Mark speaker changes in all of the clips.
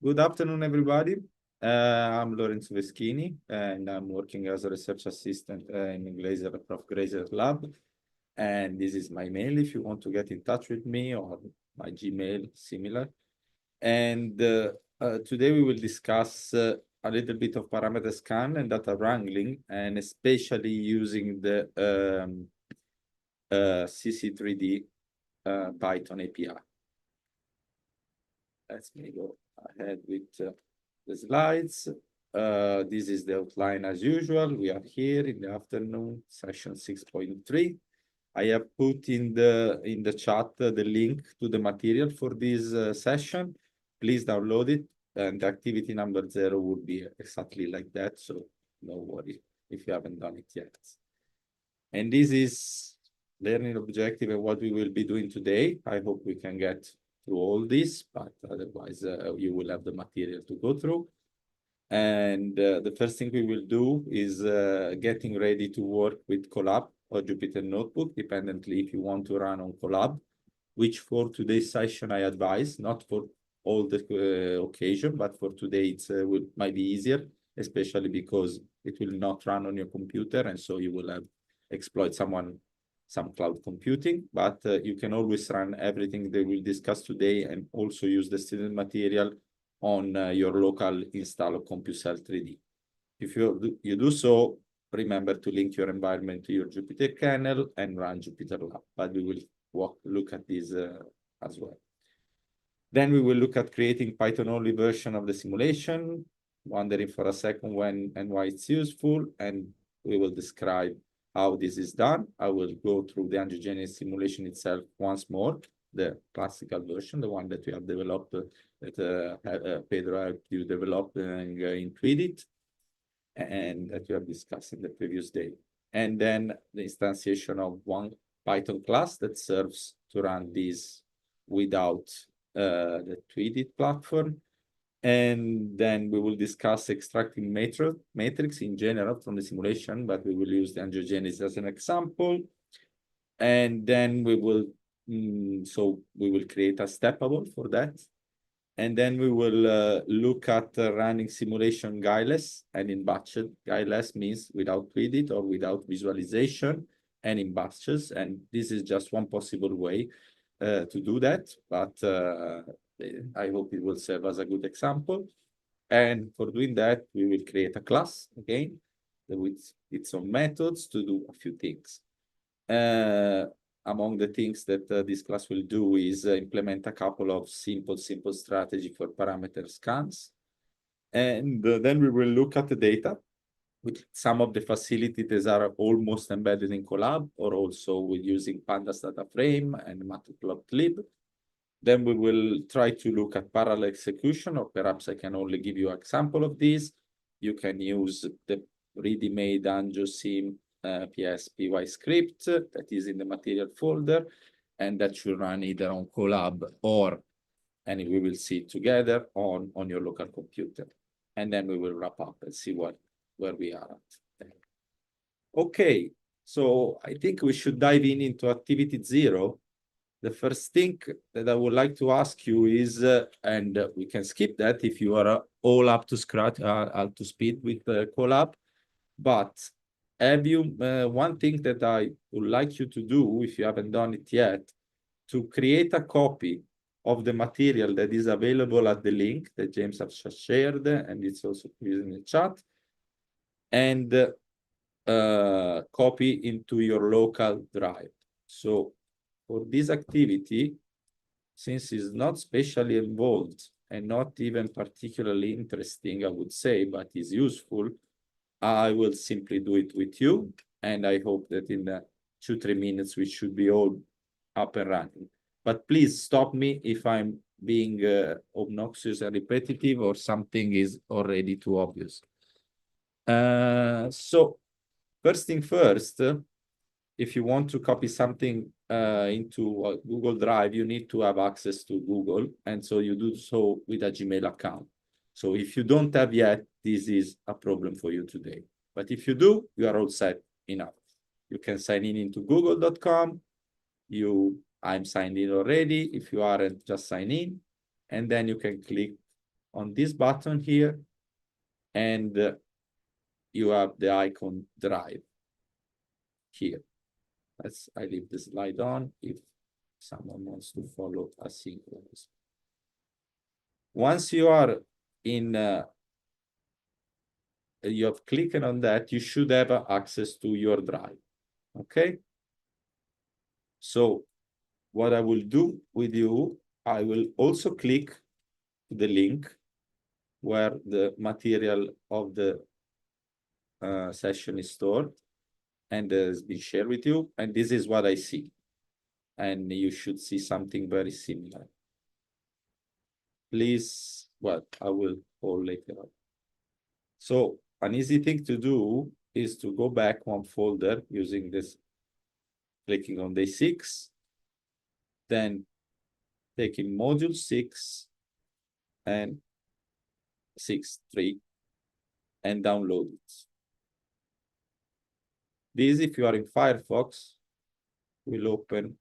Speaker 1: Good afternoon, everybody. I'm Lorenzo Veschini, and I'm working as a research assistant in Prof. Glaser's lab. And this is my mail if you want to get in touch with me, or my Gmail, similar. And today we will discuss a little bit of parameter scan and data wrangling, and especially using the CC3D Python API. Let me go ahead with the slides. This is the outline as usual. We are here in the afternoon, session 6.3. I have put in the chat the link to the material for this session. Please download it, and the activity number 0 would be exactly like that, so no worry if you haven't done it yet. And this is learning objective and what we will be doing today. I hope we can get through all this, but otherwise you will have the material to go through. And the first thing we will do is getting ready to work with Colab or Jupyter Notebook, dependently if you want to run on Colab, which for today's session I advise, not for all the occasion, but for today it might be easier, especially because it will not run on your computer, and so you will have exploit some cloud computing, but you can always run everything that we'll discuss today and also use the student material on your local install of CompuCell 3D. If you do so, remember to link your environment to your Jupyter kernel and run Jupyter Lab, but we will look at this as well. Then we will look at creating Python-only version of the simulation, wondering for a second when and why it's useful, and we will describe how this is done. I will go through the angiogenesis simulation itself once more, the classical version, the one that we have developed, that Pedro helped you develop in Tweedit, and that we have discussed in the previous day. And then the instantiation of one Python class that serves to run this without the Tweedit platform. And then we will discuss extracting matrix in general from the simulation, but we will use the angiogenesis as an example. And then we will, create a steppable for that. And then we will look at running simulation guileless and in batches. Guileless means without Tweedit or without visualization, and in batches. And this is just one possible way to do that, but I hope it will serve as a good example. And for doing that, we will create a class again with its own methods to do a few things. Among the things that this class will do is implement a couple of simple strategy for parameter scans. And then we will look at the data with some of the facilities that are almost embedded in Colab, or also with using Pandas data frame and matplotlib. Then we will try to look at parallel execution, or perhaps I can only give you an example of this. You can use the ready-made angiosim PS.py script that is in the material folder, and that should run either on Colab or, and we will see it together on your local computer. And then we will wrap up and see where we are at. Okay, so I think we should dive into activity 0. The first thing that I would like to ask you is, and we can skip that if you are all up to scratch, up to speed with Colab, but have you, one thing that I would like you to do, if you haven't done it yet, to create a copy of the material that is available at the link that James has just shared, and it's also used in the chat, and copy into your local drive. So for this activity, since it's not spatially involved and not even particularly interesting, I would say, but is useful, I will simply do it with you. And I hope that in 2-3 minutes, we should be all up and running. But please stop me if I'm being obnoxious and repetitive, or something is already too obvious. So first thing first, if you want to copy something into a Google Drive, you need to have access to Google. And so you do so with a Gmail account. So if you don't have yet, this is a problem for you today. But if you do, you are all set enough. You can sign in into google.com. I'm signed in already. If you aren't, just sign in. And then you can click on this button here, and you have the icon drive here. I leave the slide on if someone wants to follow asynchronous. Once you are in, you have clicked on that, you should have access to your drive, okay? So what I will do with you, I will also click the link where the material of the session is stored and has been shared with you, and this is what I see. And you should see something very similar. Please, well, I will hold later on. So an easy thing to do is to go back one folder using this, clicking on day 6, then taking module 6 and 6.3 and download it. This, if you are in Firefox, will open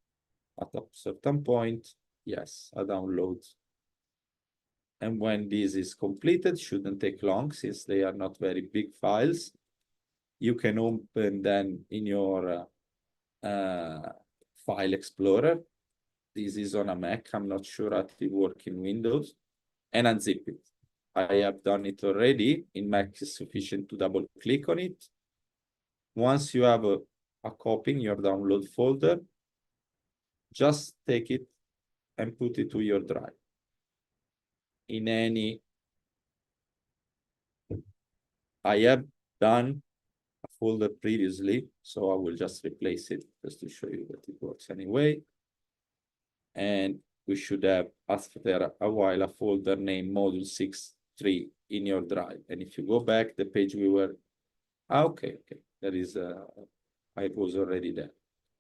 Speaker 1: at a certain point, yes, a download. And when this is completed, shouldn't take long since they are not very big files. You can open them in your file explorer. This is on a Mac. I'm not sure how it works in Windows, and unzip it. I have done it already. In Mac, it's sufficient to double click on it. Once you have a copy in your download folder, just take it and put it to your drive. In any, I have done a folder previously, so I will just replace it just to show you that it works anyway. And we should have, after a while, a folder named module 6.3 in your drive. And if you go back, the page we were, okay, that is, I was already there.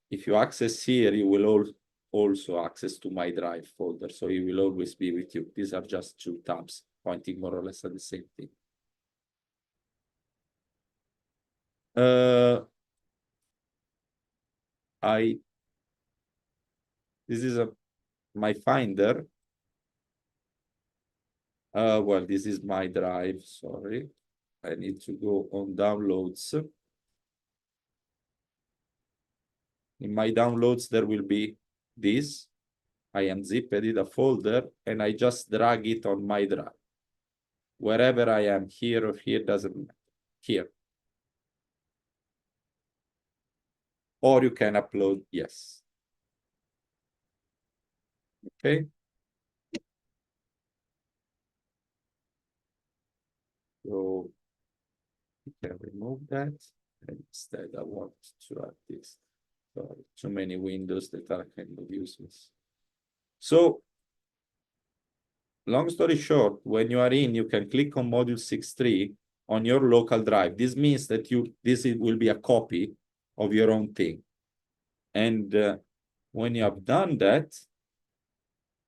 Speaker 1: If you access here, you will also access to my drive folder, so it will always be with you. These are just 2 tabs pointing more or less at the same thing. This is my Finder. Well, this is my drive, sorry. I need to go on downloads. In my downloads, there will be this. I unzipped it, a folder, and I just drag it on my drive. Wherever I am, here or here, doesn't matter. Here. Or you can upload, yes. Okay. So you can remove that. And instead, I want to add this. Sorry, too many windows that are kind of useless. So, long story short, when you are in, you can click on module 6.3 on your local drive. This means that this will be a copy of your own thing. And when you have done that,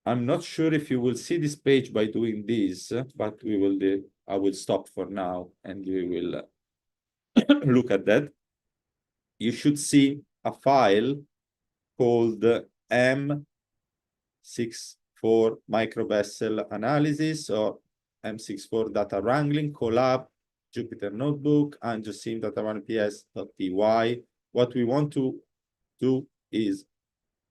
Speaker 1: I'm not sure if you will see this page by doing this, but we will do. I will stop for now and we will look at that. You should see a file called M64 microvessel analysis or M64 data wrangling collab Jupyter notebook and just sim data1ps.py. What we want to do is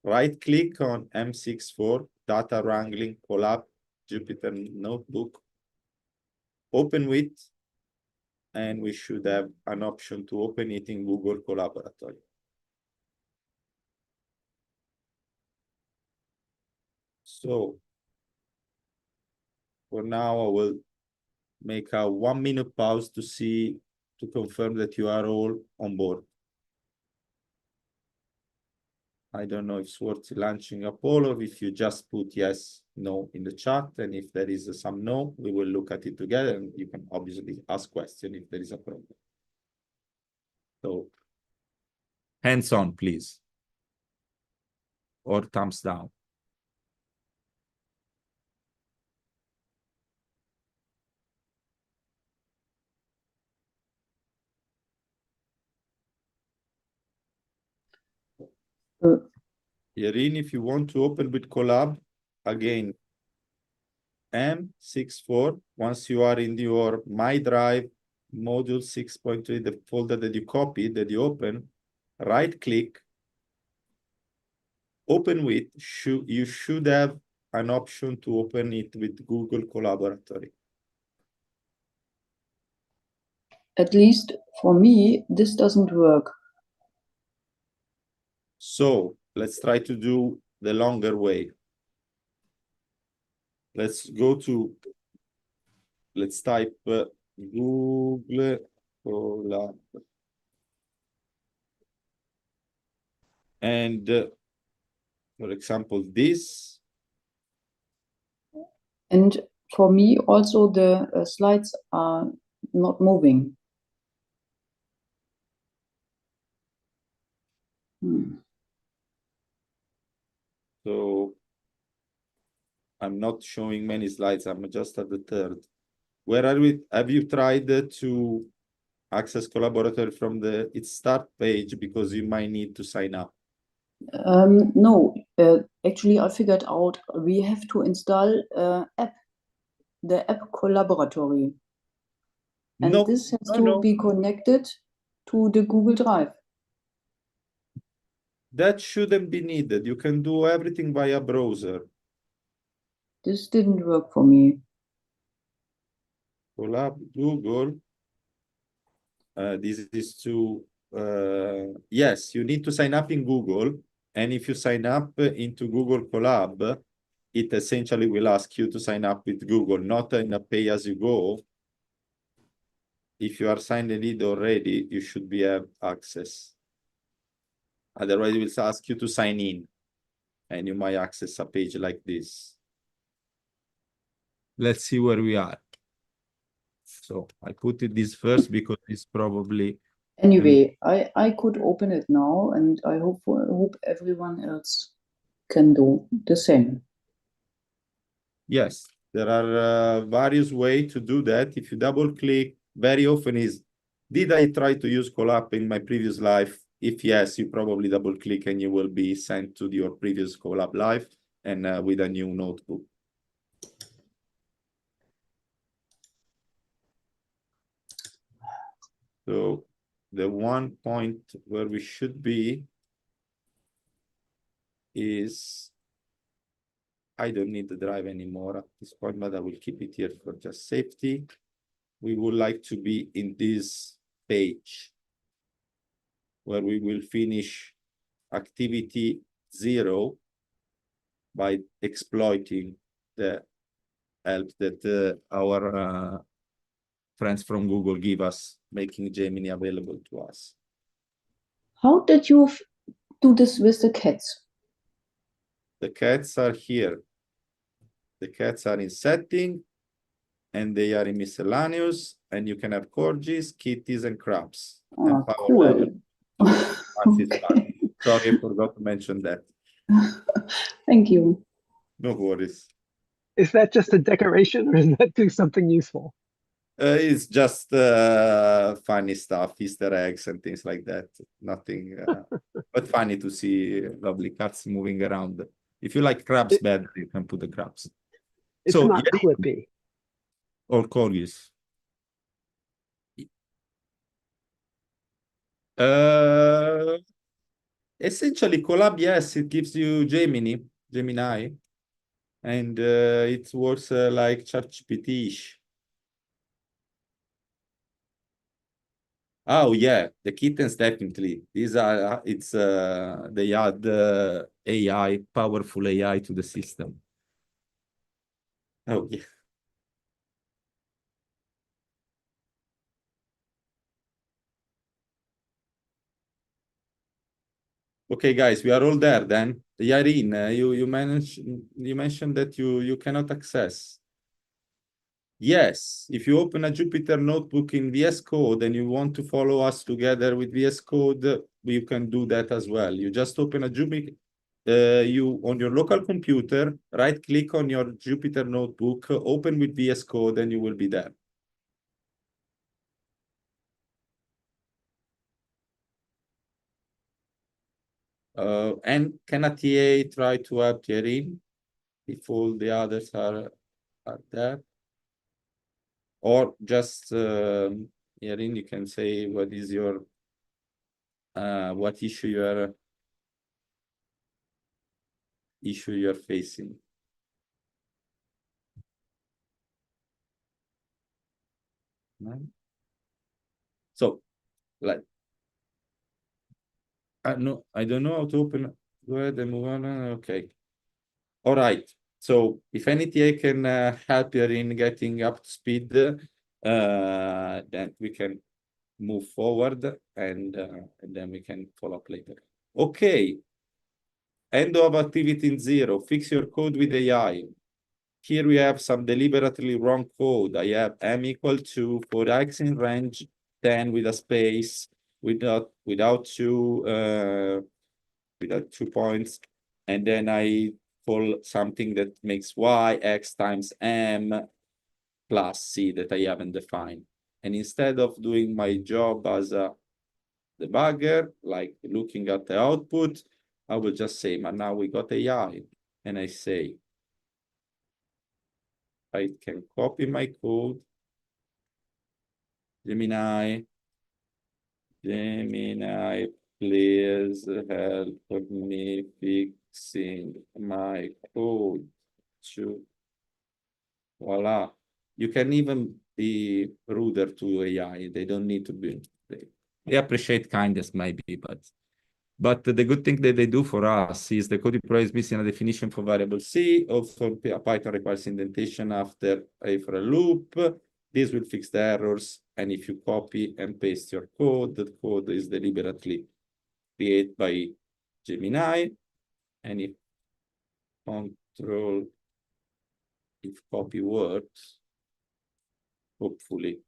Speaker 1: right click on M64 data wrangling collab Jupyter notebook, open with, and we should have an option to open it in Google Collaboratory. So for now, I will make a 1-minute pause to confirm that you are all on board. I don't know if it's worth launching a poll or if you just put yes, no in the chat. And if there is some no, we will look at it together and you can obviously ask questions if there is a problem. So hands on, please. Or thumbs down. Irene, if you want to open with Collab, again, M64. Once you are in your My Drive module 6.3, the folder that you copied, that you open, right click, open with, you should have an option to open it with Google Collaboratory.
Speaker 2: At least for me, this doesn't work.
Speaker 1: So let's try to do the longer way. Let's type Google Colab. And for example, this.
Speaker 2: And for me, also the slides are not moving.
Speaker 1: So I'm not showing many slides. I'm just at the third. Where are we? Have you tried to access Collaboratory from its start page, because you might need to sign up?
Speaker 2: No, actually, I figured out we have to install the app Collaboratory. And
Speaker 1: No,
Speaker 2: this has
Speaker 1: no,
Speaker 2: to
Speaker 1: no.
Speaker 2: be connected to the Google Drive.
Speaker 1: That shouldn't be needed. You can do everything via browser.
Speaker 2: This didn't work for me.
Speaker 1: Collab Google. This is to, yes, you need to sign up in Google. And if you sign up into Google Colab, it essentially will ask you to sign up with Google, not in a pay-as-you-go. If you are signed in already, you should have access. Otherwise, it will ask you to sign in, and you might access a page like this. Let's see where we are. So I put this first because it's probably...
Speaker 2: Anyway, I could open it now, and I hope everyone else can do the same.
Speaker 1: Yes, there are various ways to do that. If you double click, very often did I try to use Colab in my previous life? If yes, you probably double click and you will be sent to your previous Colab life and with a new notebook. So the one point where we should be is, I don't need the drive anymore at this point, but I will keep it here for just safety. We would like to be in this page where we will finish activity 0 by exploiting the help that our friends from Google give us, making Gemini available to us.
Speaker 2: How did you do this with the cats?
Speaker 1: The cats are here. The cats are in setting, and they are in miscellaneous, and you can have corgis, kitties, and crabs. And power
Speaker 2: cool.
Speaker 1: level.
Speaker 2: Okay.
Speaker 1: Sorry, I forgot to mention that.
Speaker 2: Thank you.
Speaker 1: No worries.
Speaker 3: Is that just a decoration, or does that do something useful?
Speaker 1: It's just funny stuff, Easter eggs and things like that. Nothing, but funny to see lovely cats moving around. If you like crabs better, you can put the crabs.
Speaker 3: It's
Speaker 1: So,
Speaker 3: not clippy.
Speaker 1: Or corgis. Essentially, Colab, yes, it gives you Gemini, and it works like ChatGPT-ish. Oh yeah, the kittens definitely. These are they add AI, powerful AI to the system. Oh yeah. Okay, guys, we are all there then. Yarin, you mentioned that you cannot access. Yes, if you open a Jupyter notebook in VS Code and you want to follow us together with VS Code, you can do that as well. You just open a Jupyter, on your local computer, right click on your Jupyter notebook, open with VS Code, and you will be there. And can a TA try to help Yarin if all the others are there. Or just herein you can say what is your what issue you're facing. No? So like no, I don't know how to open. Go ahead and move on. Okay. All right. So if anything I can help you in getting up to speed, then we can move forward and then we can follow up later. Okay. End of activity in 0. Fix your code with AI. Here we have some deliberately wrong code. I have m equal to for x in range 10 with a space without two points, and then I call something that makes y x times m plus c that I haven't defined. And instead of doing my job as a debugger, like looking at the output, I will just say, but now we got AI, and I say, I can copy my code. Gemini, please help me fixing my code. Voila. You can even be ruder to AI. They don't need to be. They appreciate kindness, maybe, but the good thing that they do for us is the code deploy is missing a definition for variable C. Also, Python requires indentation after for a loop. This will fix the errors. And if you copy and paste your code, the code is deliberately created by Gemini. And if copy works, hopefully.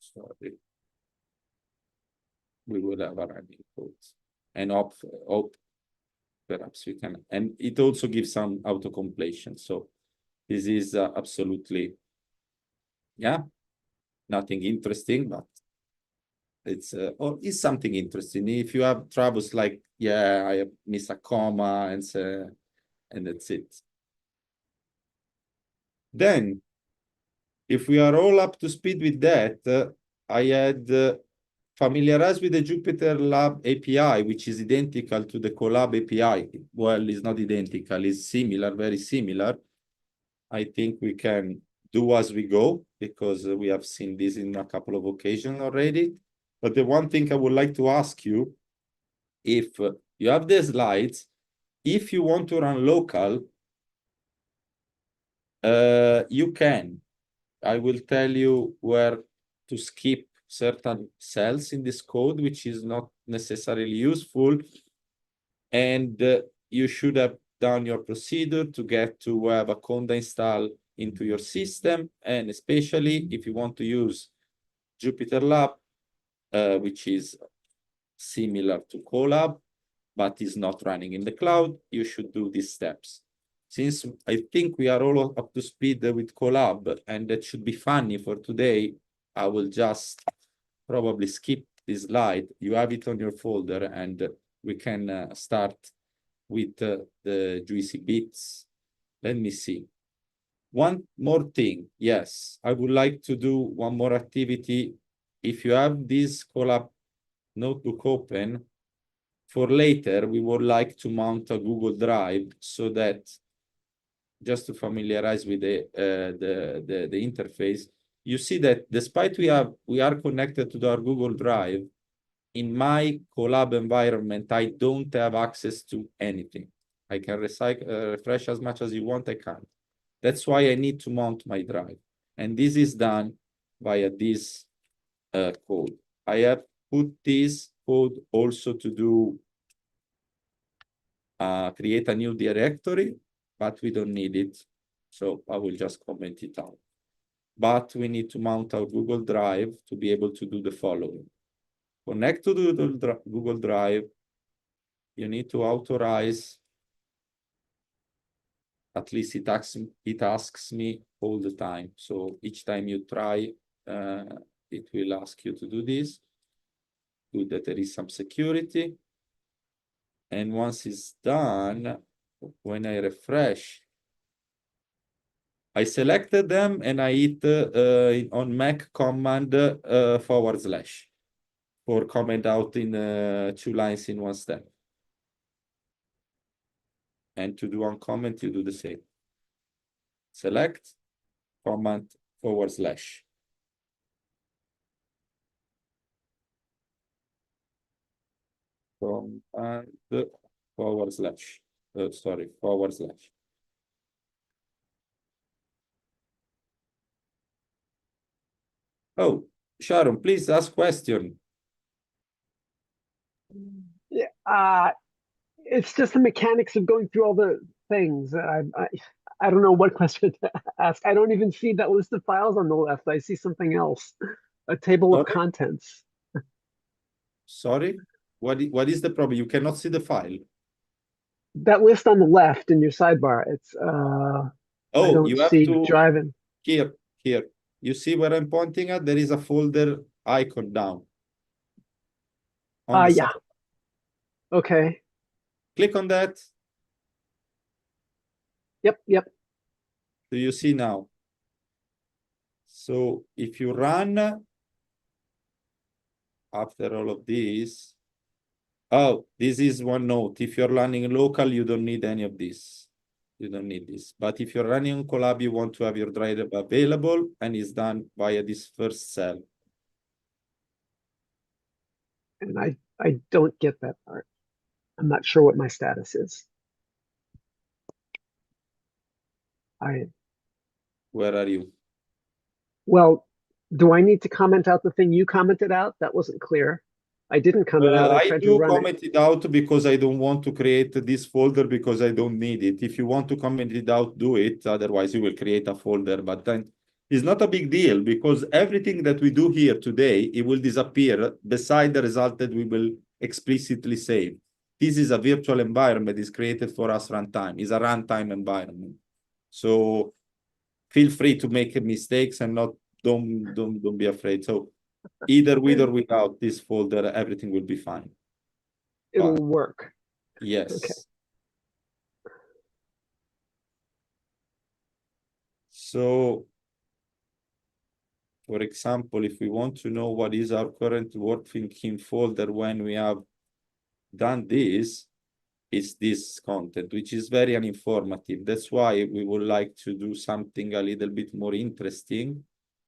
Speaker 1: Sorry. We will have a running code. And perhaps we can. And it also gives some auto-completion. So this is absolutely, yeah, nothing interesting, but it's or is something interesting. If you have troubles like, yeah, I miss a comma and so, and that's it. Then, if we are all up to speed with that, I had familiarized with the Jupyter Lab API, which is identical to the Colab API. Well, it's not identical, it's similar, very similar. I think we can do as we go because we have seen this in a couple of occasions already. But the one thing I would like to ask you, if you have the slides, if you want to run local, you can. I will tell you where to skip certain cells in this code, which is not necessarily useful. And you should have done your procedure to get to have a conda install into your system. And especially if you want to use Jupyter Lab, which is similar to Colab, but is not running in the cloud, you should do these steps. Since I think we are all up to speed with Colab, and that should be funny for today, I will just probably skip this slide. You have it on your folder, and we can start with the juicy bits. Let me see. One more thing. Yes, I would like to do one more activity. If you have this Colab notebook open, for later, we would like to mount a Google Drive so that, just to familiarize with the interface, you see that despite we are connected to our Google Drive, in my Colab environment, I don't have access to anything. I can refresh as much as you want, I can't. That's why I need to mount my drive. And this is done via this code. I have put this code also to do create a new directory, but we don't need it. So I will just comment it out. But we need to mount our Google Drive to be able to do the following. Connect to the Google Drive. You need to authorize. At least it asks me all the time. So each time you try, it will ask you to do this. Good that there is some security. And once it's done, when I refresh, I selected them and I hit on Mac command / for comment out in 2 lines in 1 step. And to do on comment, you do the same. Select, command / command / sorry, /. Oh, Sharon, please ask question.
Speaker 3: Yeah, it's just the mechanics of going through all the things. I don't know what question to ask. I don't even see that list of files on the left. I see something else, a table of
Speaker 1: Sorry?
Speaker 3: contents.
Speaker 1: Sorry, what is the problem? You cannot see the file.
Speaker 3: That list on the left in your sidebar, it's I
Speaker 1: Oh,
Speaker 3: don't
Speaker 1: you have
Speaker 3: see
Speaker 1: to
Speaker 3: driving.
Speaker 1: here. You see where I'm pointing at? There is a folder icon down on the
Speaker 3: Yeah.
Speaker 1: side.
Speaker 3: Okay.
Speaker 1: Click on that.
Speaker 3: Yep.
Speaker 1: Do you see now? So if you run after all of this, oh, this is one note. If you're running local, you don't need any of this. You don't need this. But if you're running on Colab, you want to have your drive available, and it's done via this first cell.
Speaker 3: And I don't get that part. I'm not sure what my status is.
Speaker 1: Where are you?
Speaker 3: Well, do I need to comment out the thing you commented out? That wasn't clear. I didn't comment out. I
Speaker 1: I
Speaker 3: tried to
Speaker 1: do
Speaker 3: run
Speaker 1: comment it out because I don't want to create this folder because I don't need it. If you want to comment it out, do it. Otherwise, you will create a folder. But then it's not a big deal because everything that we do here today, it will disappear beside the result that we will explicitly save. This is a virtual environment. It's created for us runtime. It's a runtime environment. So feel free to make mistakes and don't be afraid. So either with or without this folder, everything will be fine.
Speaker 3: It'll work.
Speaker 1: Yes.
Speaker 3: Okay.
Speaker 1: So, for example, if we want to know what is our current work thinking folder when we have done this, it's this content, which is very uninformative. That's why we would like to do something a little bit more interesting.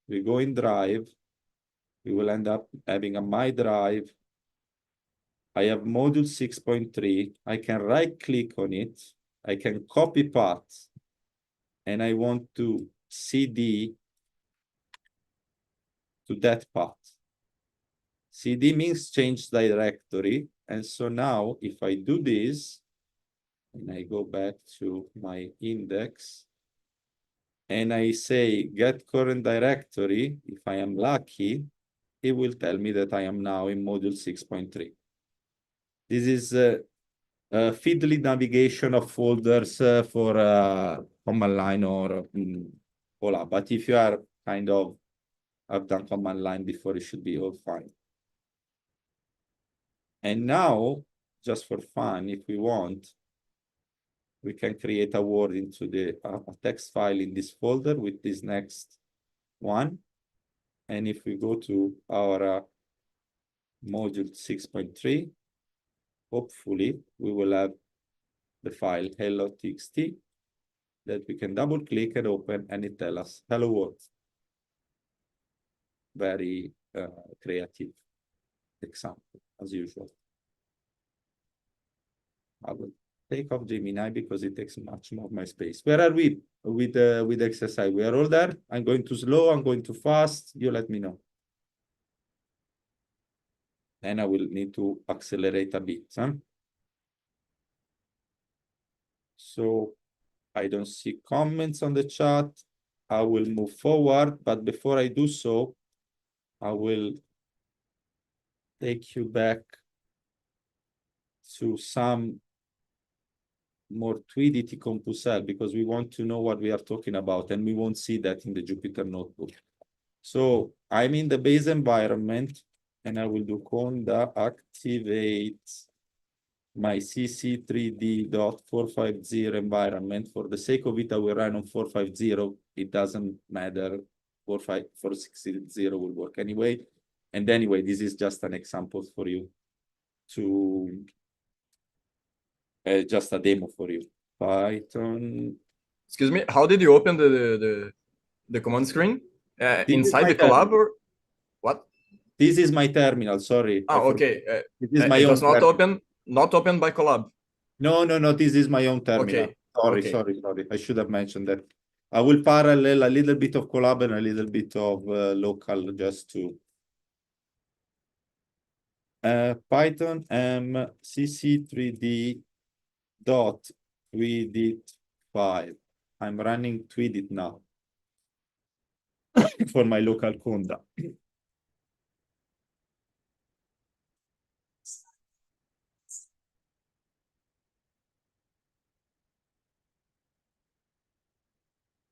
Speaker 1: We go in Drive. We will end up having a My Drive. I have module 6.3. I can right click on it. I can copy path. And I want to CD to that path. CD means change directory. And so now if I do this, and I go back to my index, and I say get current directory, if I am lucky, it will tell me that I am now in module 6.3. This is fiddly navigation of folders for command line or Colab. But if you are kind of, I've done command line before, it should be all fine. And now, just for fun, if we want, we can create a word into the a text file in this folder with this next one. And if we go to our module 6.3, hopefully we will have the file hello.txt that we can double click and open, and it tells us hello world. Very creative example as usual. I will take off Gemini because it takes much more of my space. Where are we with exercise? We are all there. I'm going too slow. I'm going too fast. You let me know. And I will need to accelerate a bit. Huh? So I don't see comments on the chat. I will move forward, but before I do so, I will take you back to some more Tweedity Compusel because we want to know what we are talking about, and we won't see that in the Jupyter notebook. So I'm in the base environment, and I will do conda activate my CC3D.450 environment. For the sake of it, I will run on 450. It doesn't matter. 460 will work anyway. And anyway, this is just an example for you to just a demo for you. Python.
Speaker 4: Excuse me, how did you open the command screen? Inside the collab or what?
Speaker 1: This is my terminal, sorry.
Speaker 4: Oh, okay.
Speaker 1: This is my
Speaker 4: it
Speaker 1: own
Speaker 4: was not
Speaker 1: terminal.
Speaker 4: not open by collab.
Speaker 1: No, this is my own terminal.
Speaker 4: Okay.
Speaker 1: Sorry. I should have mentioned that. I will parallel a little bit of collab and a little bit of local just to Python CC3D dot tweedit5. I'm running tweedit now for my local conda.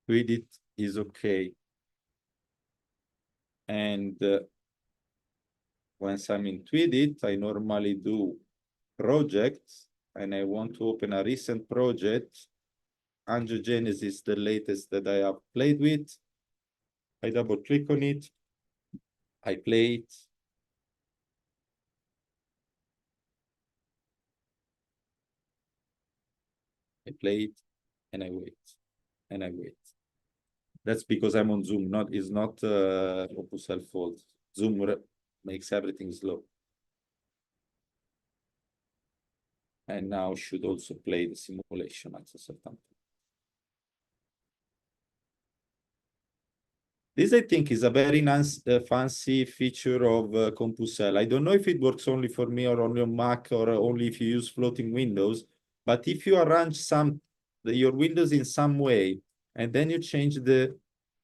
Speaker 1: Tweedit is okay. And once I'm in Tweedit, I normally do projects, and I want to open a recent project. Angiogenesis is the latest that I have played with. I double click on it. I play it. I play it, and I wait, and I wait. That's because I'm on Zoom. It's not Opusel fault. Zoom makes everything slow. And now should also play the simulation at a certain point. This, I think, is a very nice, fancy feature of Compusel. I don't know if it works only for me or only on Mac or only if you use floating windows. But if you arrange your windows in some way, and then you change the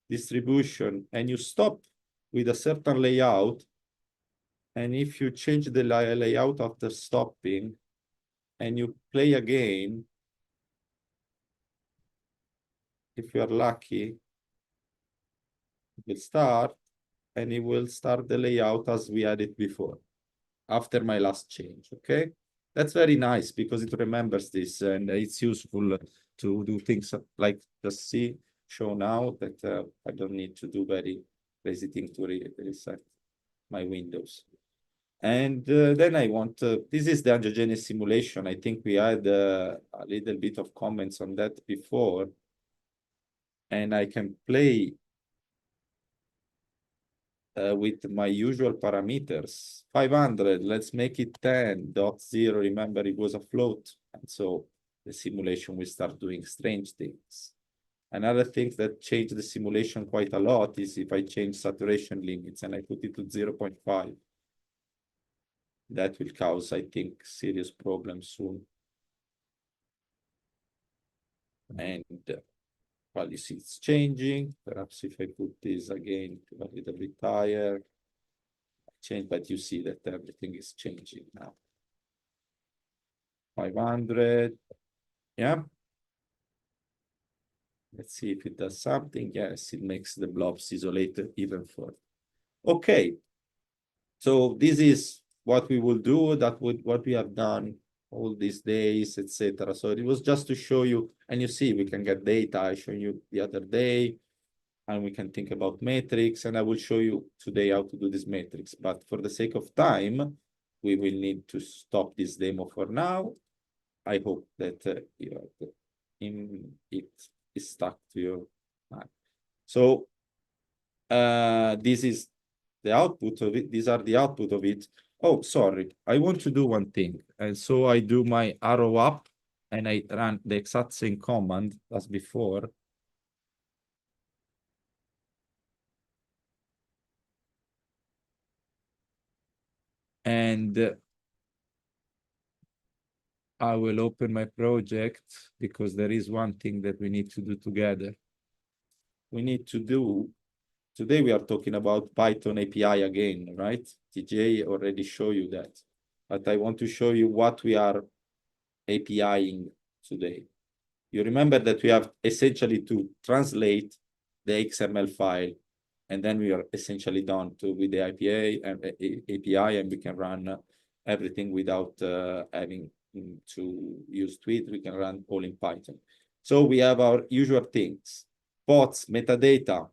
Speaker 1: distribution and you stop with a certain layout, and if you change the layout after stopping and you play again, if you are lucky, it will start, and it will start the layout as we had it before, after my last change, okay? That's very nice because it remembers this, and it's useful to do things like just show now that I don't need to do very crazy thing to reset my windows. And then I want, this is the angiogenesis simulation. I think we had a little bit of comments on that before. And I can play with my usual parameters. 500, let's make it 10.0. Remember, it was a float. And so the simulation will start doing strange things. Another thing that changed the simulation quite a lot is if I change saturation limits and I put it to 0.5. That will cause, I think, serious problems soon. And well, you see it's changing. Perhaps if I put this again to a little bit higher, change, but you see that everything is changing now. 500, yeah. Let's see if it does something. Yes, it makes the blobs isolated even further. Okay, so this is what we will do, what we have done all these days, etc. So it was just to show you, and you see we can get data. I showed you the other day, and we can think about metrics, and I will show you today how to do this metrics. But for the sake of time, we will need to stop this demo for now. I hope that it is stuck to your mind. So this is the output of it. These are the output of it. Oh, sorry. I want to do one thing. And so I do my arrow up and I run the exact same command as before. And I will open my project because there is one thing that we need to do together. We need to do, today we are talking about Python API again, right? TJ already showed you that, but I want to show you what we are APIing today. You remember that we have essentially to translate the XML file, and then we are essentially done with the API, and we can run everything without having to use tweet, we can run all in Python. So we have our usual things: pods, metadata,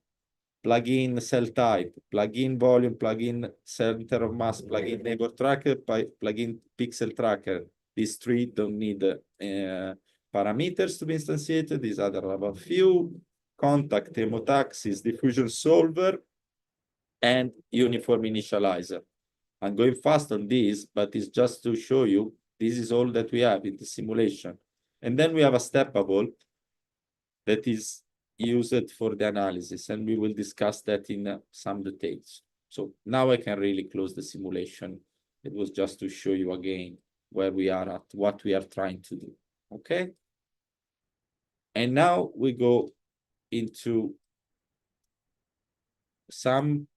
Speaker 1: plugin cell type, plugin volume, plugin center of mass, plugin neighbor tracker, plugin pixel tracker. These three don't need parameters to be instantiated. These other have a few: contact, emotaxis, diffusion solver, and uniform initializer. I'm going fast on this, but it's just to show you this is all that we have in the simulation. And then we have a steppable that is used for the analysis, and we will discuss that in some details. So now I can really close the simulation. It was just to show you again where we are at, what we are trying to do, okay? And now we go into some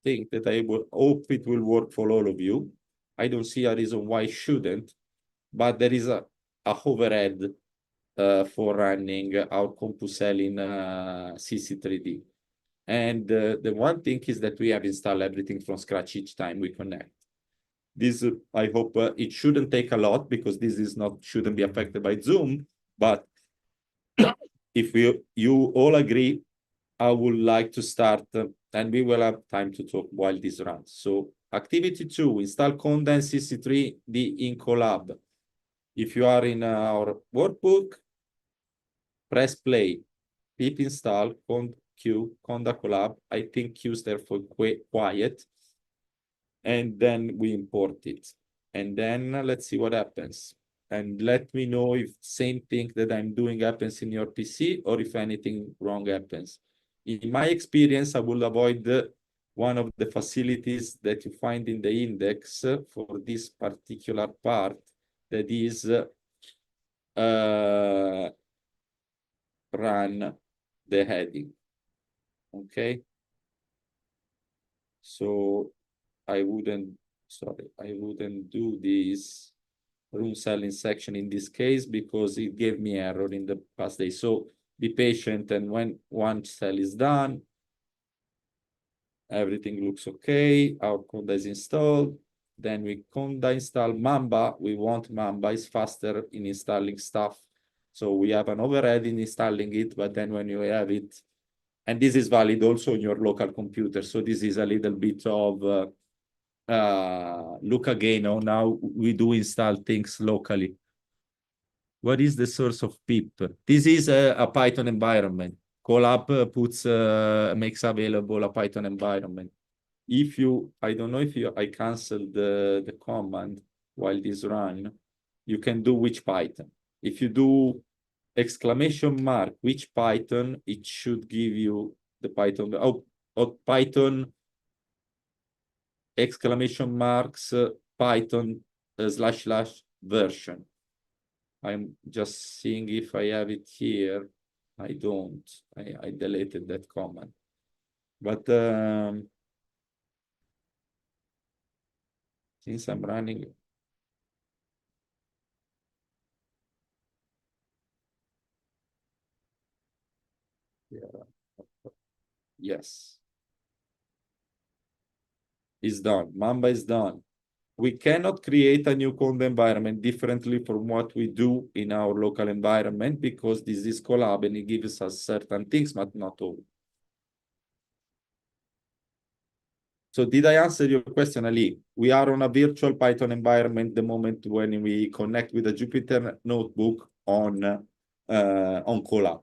Speaker 1: thing that I will hope it will work for all of you. I don't see a reason why it shouldn't, but there is a overhead for running our Compusel in CC3D. And the one thing is that we have installed everything from scratch each time we connect. This, I hope it shouldn't take a lot, because this is shouldn't be affected by Zoom. But if you all agree, I would like to start, and we will have time to talk while this runs. So activity 2, install Conda and CC3D in Colab. If you are in our workbook, press play, pip install, Q, Conda Colab. I think Q stands for quiet. And then we import it. And then let's see what happens. And let me know if same thing that I'm doing happens in your PC, or if anything wrong happens. In my experience, I will avoid one of the facilities that you find in the index for this particular part, that is run the heading. Okay. So I wouldn't do this room selling section in this case, because it gave me error in the past day. So be patient, and when one cell is done, everything looks okay. Our Conda is installed. Then we Conda install Mamba. We want Mamba is faster in installing stuff. So we have an overhead in installing it, but then when you have it, and this is valid also on your local computer. So this is a little bit of look again on how we do install things locally. What is the source of pip? This is a Python environment. Colab makes available a Python environment. If you, I don't know if I canceled the command while this run, you can do which Python. If you do exclamation mark which Python, it should give you the Python. Python exclamation marks Python / version. I'm just seeing if I have it here. I don't. I deleted that command. But since I'm running, yes, it's done. Mamba is done. We cannot create a new Conda environment differently from what we do in our local environment, because this is Colab and it gives us certain things, but not all. So did I answer your question, Ali? We are on a virtual Python environment the moment when we connect with a Jupyter notebook on Colab.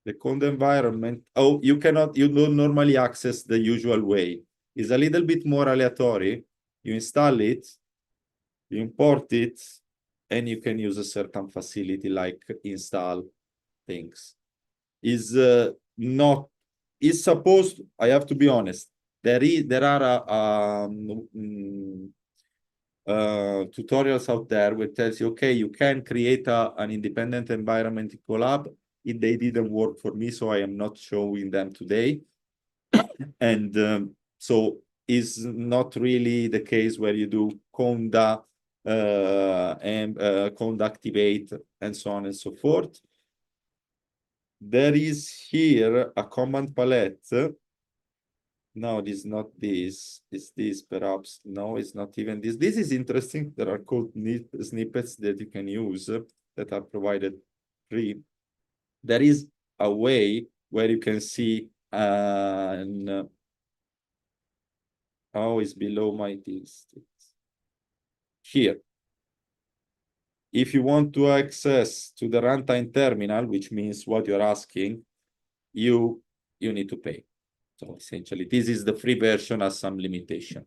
Speaker 1: The Conda environment, you don't normally access the usual way. It's a little bit more aleatory. You install it, you import it, and you can use a certain facility like install things. Is not, is supposed, I have to be honest, there are tutorials out there which tells you, okay, you can create an independent environment in Colab. They didn't work for me, so I am not showing them today. And so it's not really the case where you do Conda and Conda activate and so on and so forth. there is here a command palette. No, it is not this. It's this, perhaps. No, it's not even this. This is interesting. There are code snippets that you can use that are provided free. There is a way where you can see oh, it's below my things. Here. If you want to access to the runtime terminal, which means what you're asking, you need to pay. So essentially, this is the free version, has some limitation.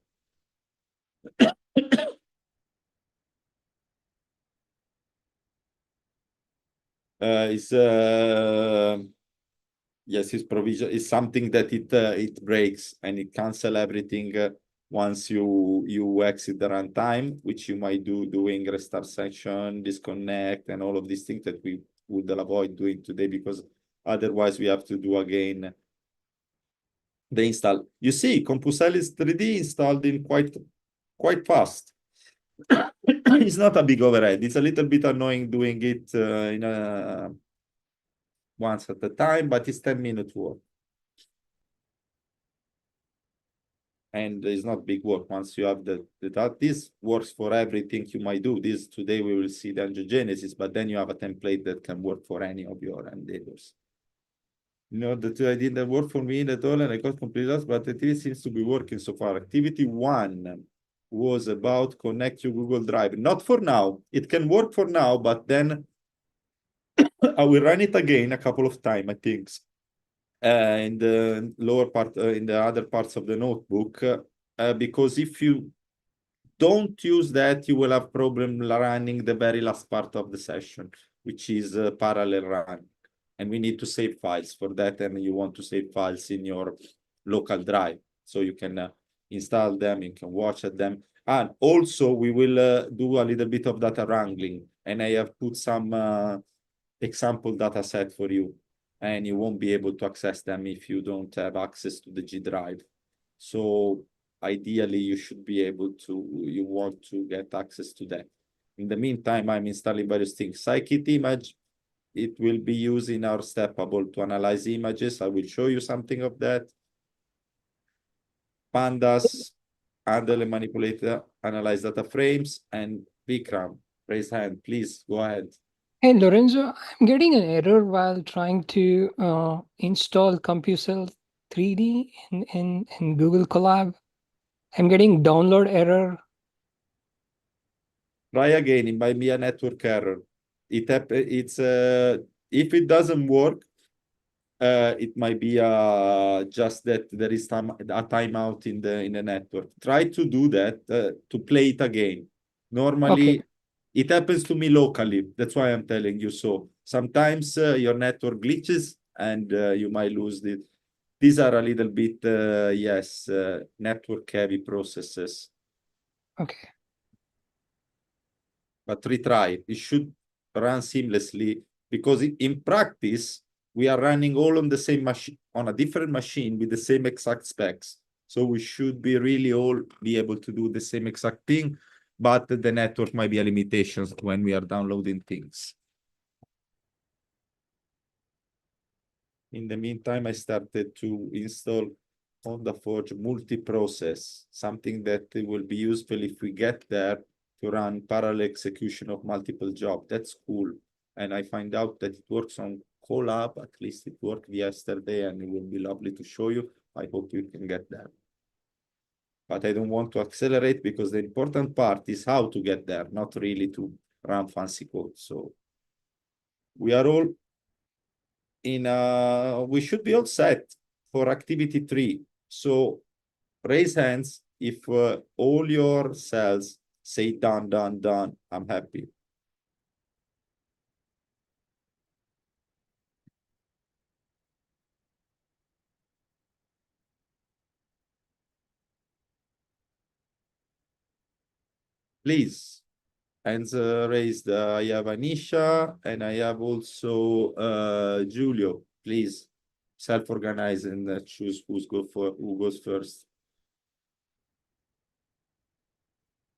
Speaker 1: Yes, it's provision. It's something that it breaks and it cancel everything once you exit the runtime, which you might do doing restart session, disconnect, and all of these things that we would avoid doing today, because otherwise we have to do again the install. You see, CC3D installed in quite fast. It's not a big overhead. It's a little bit annoying doing it in once at a time, but it's 10-minute work. And it's not big work once you have that. This works for everything you might do. This today we will see the angiogenesis, but then you have a template that can work for any of your endeavors. You know, the two ideas that work for me at all, and I got completely lost, but it seems to be working so far. Activity 1 was about connect your Google Drive. Not for now. It can work for now, but then I will run it again a couple of times, I think. In the lower part, in the other parts of the notebook, because if you don't use that, you will have problem running the very last part of the session, which is parallel run. And we need to save files for that, and you want to save files in your local drive, so you can install them, you can watch them. And also, we will do a little bit of data wrangling, and I have put some example data set for you, and you won't be able to access them if you don't have access to the G drive. So ideally, you should be able to, you want to get access to that. In the meantime, I'm installing various things. Scikit image, it will be used in our steppable to analyze images. I will show you something of that. Pandas, handle and manipulate, analyze data frames, and Vikram, raise hand, please go ahead.
Speaker 5: Hey Lorenzo, I'm getting an error while trying to install CompuCell 3D in Google Colab. I'm getting download error.
Speaker 1: Try again, it might be a network error. It's if it doesn't work, it might be just that there is a timeout in the network. Try to do that to play it again. Normally, it happens to me locally. That's why I'm telling you so. Sometimes your network glitches and you might lose it. These are a little bit, yes, network heavy processes.
Speaker 5: Okay.
Speaker 1: But retry. It should run seamlessly, because in practice, we are running all on the same machine, on a different machine with the same exact specs. So we should be really all be able to do the same exact thing, but the network might be a limitation when we are downloading things. In the meantime, I started to install on the Forge multi-process, something that will be useful if we get there to run parallel execution of multiple jobs. That's cool. And I find out that it works on Colab, at least it worked yesterday, and it will be lovely to show you. I hope you can get there. But I don't want to accelerate, because the important part is how to get there, not really to run fancy code. So we are all we should be all set for activity 3. So raise hands if all your cells say done, done, done. I'm happy. Please, hands raised. I have Anisha, and I have also Giulio. Please self-organize and choose who goes first.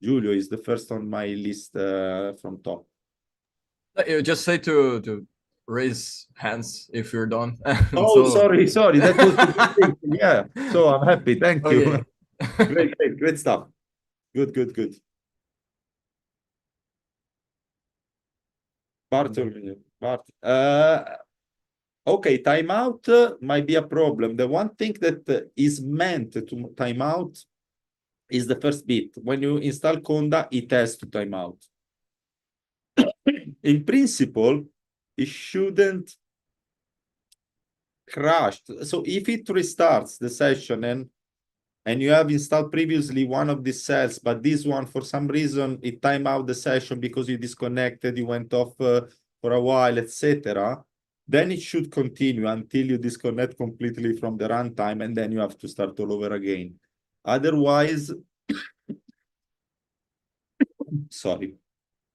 Speaker 1: Giulio is the first on my list from top.
Speaker 4: You just say to raise hands if you're done.
Speaker 1: Oh,
Speaker 4: So-
Speaker 1: sorry. That was the thing. Yeah. So I'm happy. Thank you.
Speaker 4: Okay.
Speaker 1: Great stuff. Good. Bartholomew. Okay, timeout might be a problem. The one thing that is meant to timeout is the first bit. When you install Conda, it has to timeout. In principle, it shouldn't crash. So if it restarts the session and you have installed previously one of these cells, but this one, for some reason, it timed out the session because you disconnected, you went off for a while, etc., then it should continue until you disconnect completely from the runtime, and then you have to start all over again. Otherwise, sorry,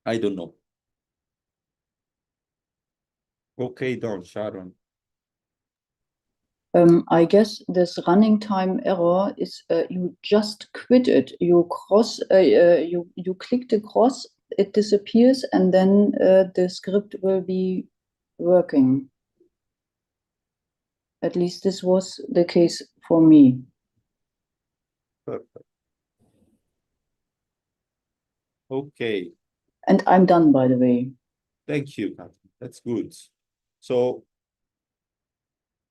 Speaker 1: I don't know. Okay, Don, Sharon.
Speaker 2: I guess this running time error is you just quit it. You click the cross, it disappears, and then the script will be working. At least this was the case for me.
Speaker 1: Perfect. Okay.
Speaker 2: And I'm done, by the way.
Speaker 1: Thank you, Kathy. That's good. So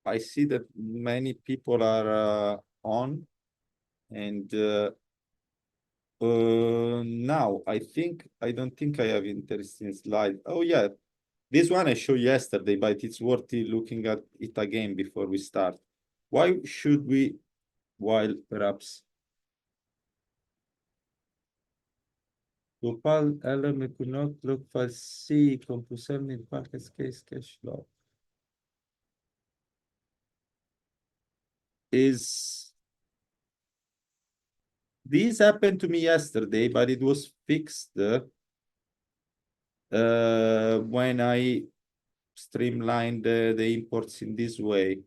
Speaker 1: I see that many people are on, and now I don't think I have interesting slide. Oh yeah, this one I showed yesterday, but it's worth looking at it again before we start. Why should we, while perhaps Gopal LM could not look for C compulsively in package case cache log is this happened to me yesterday, but it was fixed when I streamlined the imports in this way.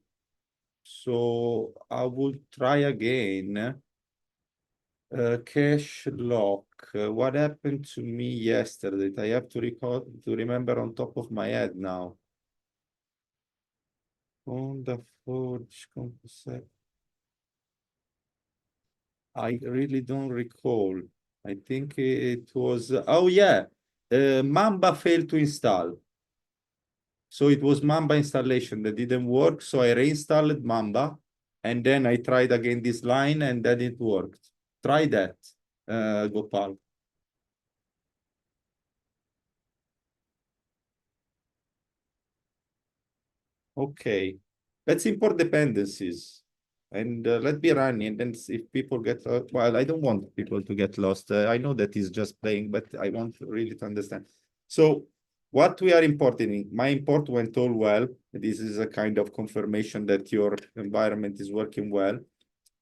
Speaker 1: So I will try again. Cache lock. What happened to me yesterday? I have to remember on top of my head now. On the forge composite. I really don't recall. I think it was, oh yeah, Mamba failed to install. So it was Mamba installation that didn't work. So I reinstalled Mamba, and then I tried again this line, and then it worked. Try that, Gopal. Okay, let's import dependencies. And let's be running, and then if people get, well, I don't want people to get lost. I know that he's just playing, but I want really to understand. So what we are importing, my import went all well. This is a kind of confirmation that your environment is working well.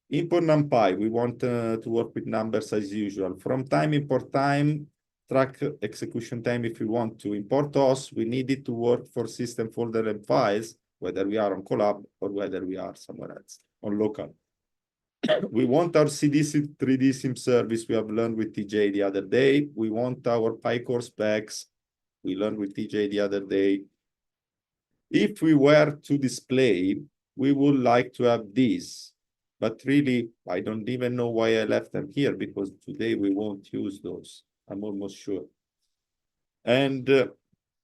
Speaker 1: Import NumPy, we want to work with numbers as usual. From time, import time, track execution time if we want to. Import OS, we need it to work for system folder and files, whether we are on Collab or whether we are somewhere else, on local. We want our CC3D sim service we have learned with TJ the other day. We want our PyCore specs we learned with TJ the other day. If we were to display, we would like to have this, but really, I don't even know why I left them here, because today we won't use those, I'm almost sure. And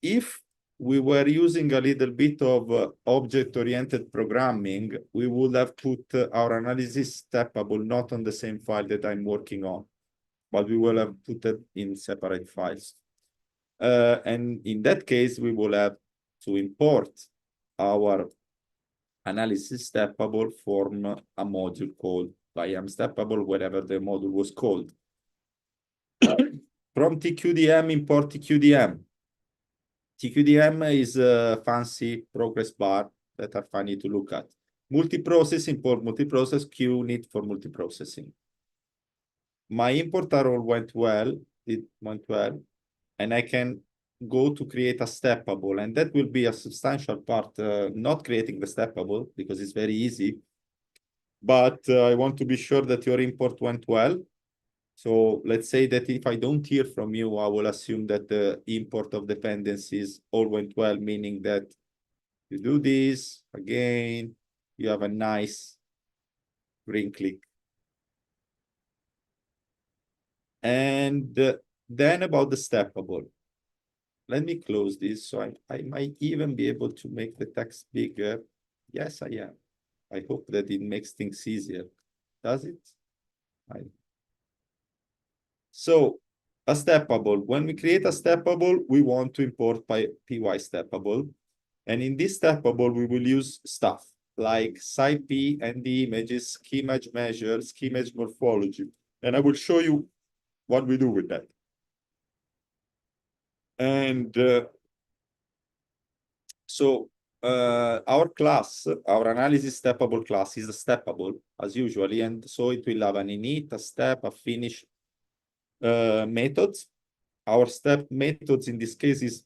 Speaker 1: if we were using a little bit of object-oriented programming, we would have put our analysis steppable not on the same file that I'm working on, but we will have put it in separate files. And in that case, we will have to import our analysis steppable from a module called steppable, whatever the module was called. From TQDM, import TQDM. TQDM is a fancy progress bar that are funny to look at. Multiprocess, import multiprocess, Q need for multiprocessing. My import all went well, it went well, and I can go to create a steppable, and that will be a substantial part, not creating the steppable because it's very easy, but I want to be sure that your import went well. So let's say that if I don't hear from you, I will assume that the import of dependencies all went well, meaning that you do this again, you have a nice green click. And then about the steppable. Let me close this, so I might even be able to make the text bigger. Yes, I am. I hope that it makes things easier. Does it? So a steppable, when we create a steppable, we want to import by py steppable. And in this steppable, we will use stuff like SciP and the images, schema measure, schema morphology. And I will show you what we do with that. And so our class, our analysis steppable class is a steppable as usually. And so it will have an init, a step, a finish methods. Our step methods in this case is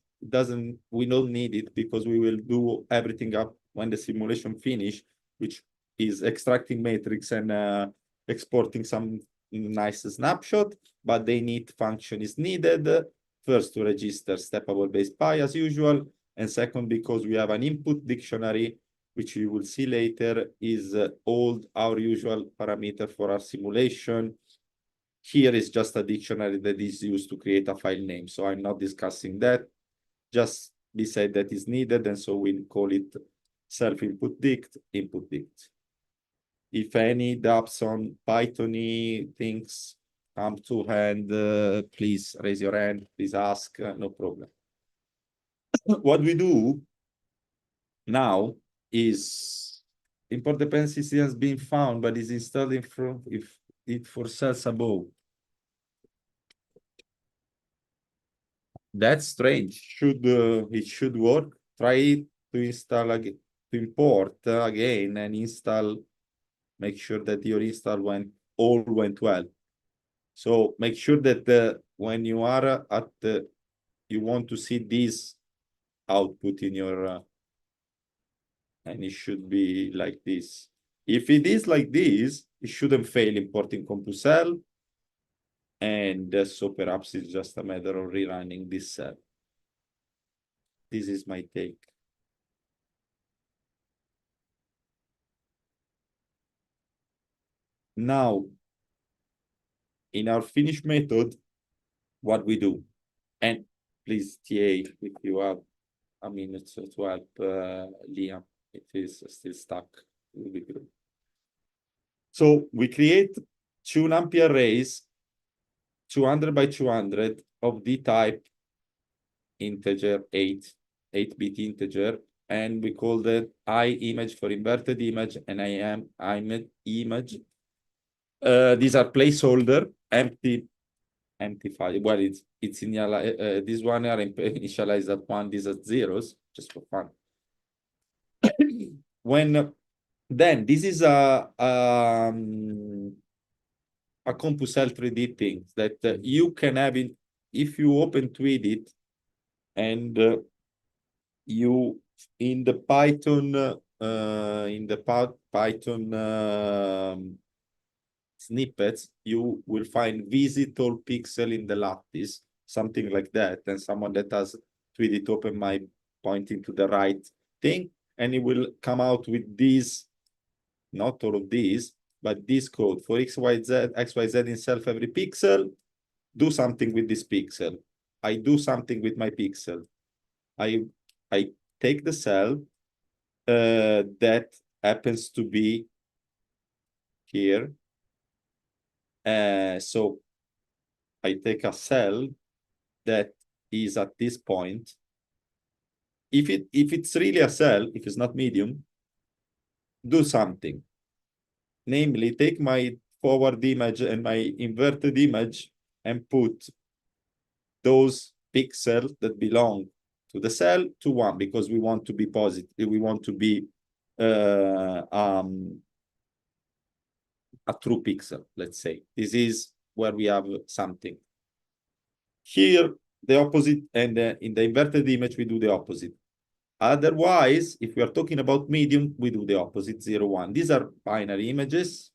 Speaker 1: we don't need it because we will do everything up when the simulation finish, which is extracting matrix and exporting some nice snapshot, but the init function is needed first to register steppable based pi as usual, and second because we have an input dictionary, which you will see later is all our usual parameter for our simulation. Here is just a dictionary that is used to create a file name. So I'm not discussing that. Just be said that is needed. And so we'll call it self-input dict, input dict. If any doubts on Python-y things come to hand, please raise your hand, please ask, no problem. What we do now is import dependency has been found, but is installed in front if it for cells above. That's strange. It should work. Try to install again, to import again and install. Make sure that your install all went well. So make sure that when you are at the, you want to see this output in your, and it should be like this. If it is like this, it shouldn't fail importing CompuCell. And so perhaps it's just a matter of rerunning this cell. This is my take. Now, in our finish method, what we do, and please TA, if you have a minute to help Liam, it is still stuck, it will be good. So we create two NumPy arrays, 200 by 200 of the type integer 8-bit integer, and we call that image for inverted image and image. These are placeholder, empty file. Well, it's this one are initialized at 1, these are zeros, just for fun. Then this is a CompuCell 3D thing that you can have if you open Tweedit and you in the Python snippets, you will find visit all pixel in the lattice, something like that. And someone that has Tweedit open might pointing to the right thing, and it will come out with these, not all of these, but this code for XYZ in self every pixel. Do something with this pixel. I do something with my pixel. I take the cell that happens to be here. So I take a cell that is at this point. If it's really a cell, if it's not medium, do something. Namely, take my forward image and my inverted image and put those pixels that belong to the cell to 1, because we want to be positive. We want to be a true pixel, let's say. This is where we have something. Here, the opposite, and in the inverted image, we do the opposite. Otherwise, if we are talking about medium, we do the opposite, 0, 1. These are binary images.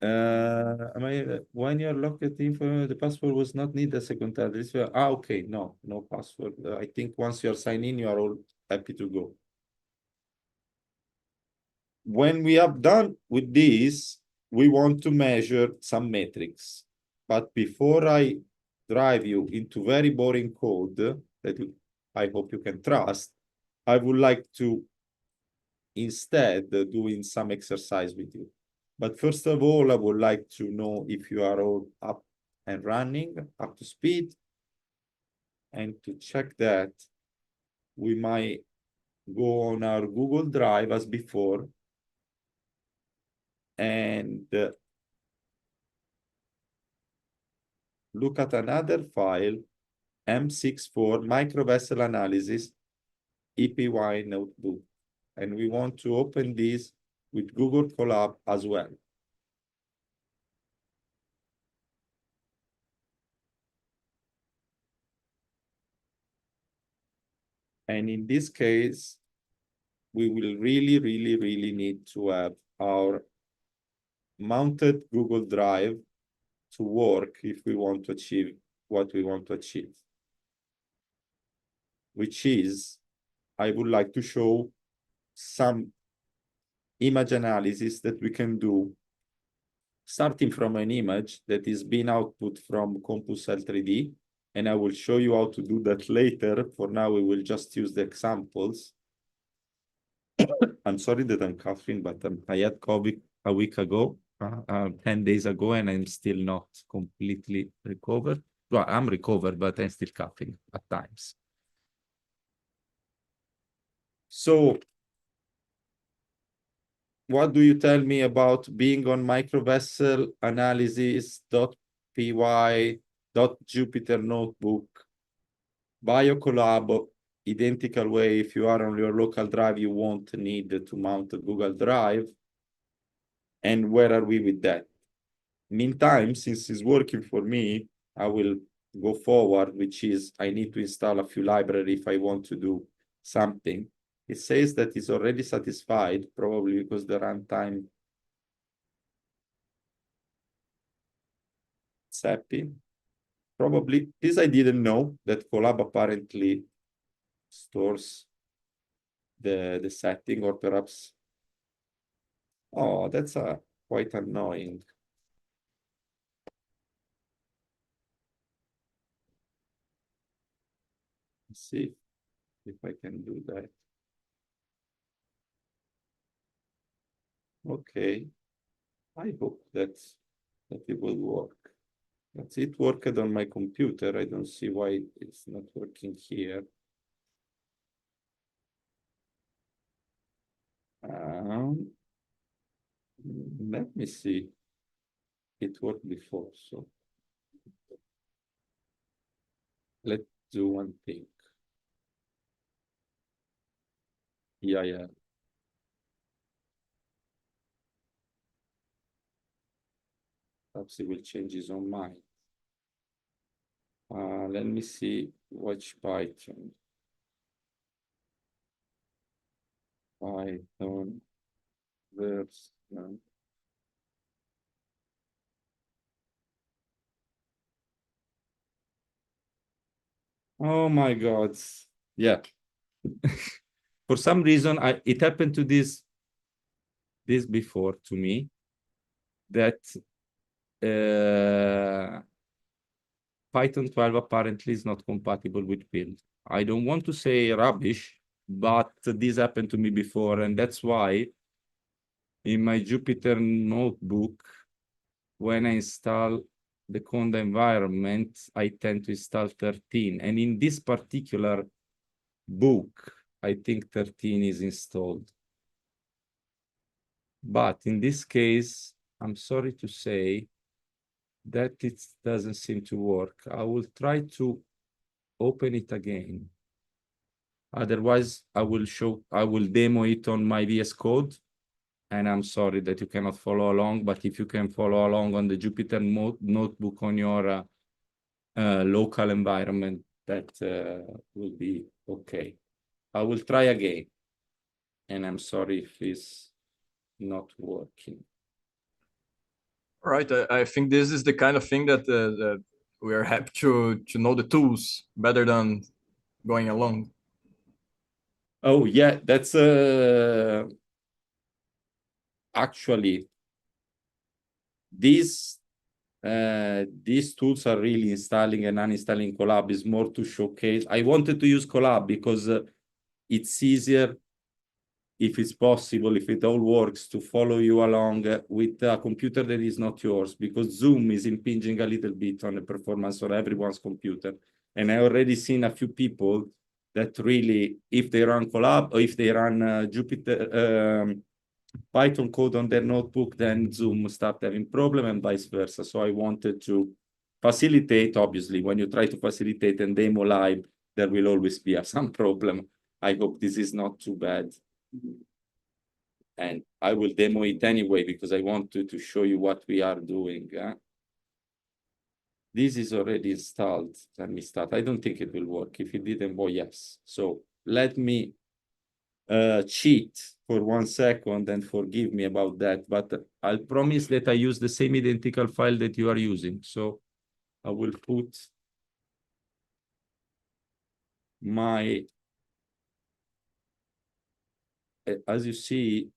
Speaker 1: When you're logged in, the password was not needed a second time. Okay, no password. I think once you're signed in, you are all happy to go. When we are done with this, we want to measure some metrics. But before I drive you into very boring code that I hope you can trust, I would like to instead doing some exercise with you. But first of all, I would like to know if you are all up and running, up to speed. And to check that, we might go on our Google Drive as before and look at another file, M64 microvessel analysis, EPY notebook. And we want to open this with Google Colab as well. And in this case, we will really need to have our mounted Google Drive to work if we want to achieve what we want to achieve. Which is, I would like to show some image analysis that we can do starting from an image that is being output from CompusCell 3D. And I will show you how to do that later. For now, we will just use the examples. I'm sorry that I'm coughing, but I had COVID a week ago, 10 days ago, and I'm still not completely recovered. Well, I'm recovered, but I'm still coughing at times. So what do you tell me about being on microvessel analysis.py.jupyter notebook, Biocollab, identical way? If you are on your local drive, you won't need to mount a Google Drive. And where are we with that? Meantime, since it's working for me, I will go forward, which is I need to install a few libraries if I want to do something. It says that it's already satisfied, probably because the runtime is happy. Probably, this I didn't know, that Colab apparently stores the setting, or perhaps, oh, that's quite annoying. Let's see if I can do that. Okay, I hope that it will work. But it worked on my computer. I don't see why it's not working here. Let me see. It worked before, so let's do one thing. Yeah. Perhaps he will change his own mind. Let me see which Python. Python version. Oh my God. Yeah. For some reason, it happened to this before to me, that Python 12 apparently is not compatible with build. I don't want to say rubbish, but this happened to me before, and that's why in my Jupyter notebook, when I install the Conda environment, I tend to install 13. And in this particular book, I think 13 is installed. But in this case, I'm sorry to say that it doesn't seem to work. I will try to open it again. Otherwise, I will demo it on my VS Code. And I'm sorry that you cannot follow along, but if you can follow along on the Jupyter notebook on your local environment, that will be okay. I will try again. And I'm sorry if it's not working.
Speaker 4: All right, I think this is the kind of thing that we are happy to know the tools better than going along.
Speaker 1: Oh yeah, that's actually these tools are really installing and uninstalling Collab is more to showcase. I wanted to use Collab because it's easier, if it's possible, if it all works, to follow you along with a computer that is not yours, because Zoom is impinging a little bit on the performance of everyone's computer. And I already seen a few people that really, if they run Collab or if they run Jupyter, Python code on their notebook, then Zoom start having problem and vice versa. So I wanted to facilitate. Obviously, when you try to facilitate and demo live, there will always be some problem. I hope this is not too bad. And I will demo it anyway because I want to show you what we are doing. This is already installed. Let me start. I don't think it will work. If it didn't, well, yes. So let me cheat for 1 second and forgive me about that. But I'll promise that I use the same identical file that you are using. So I will put my, as you see,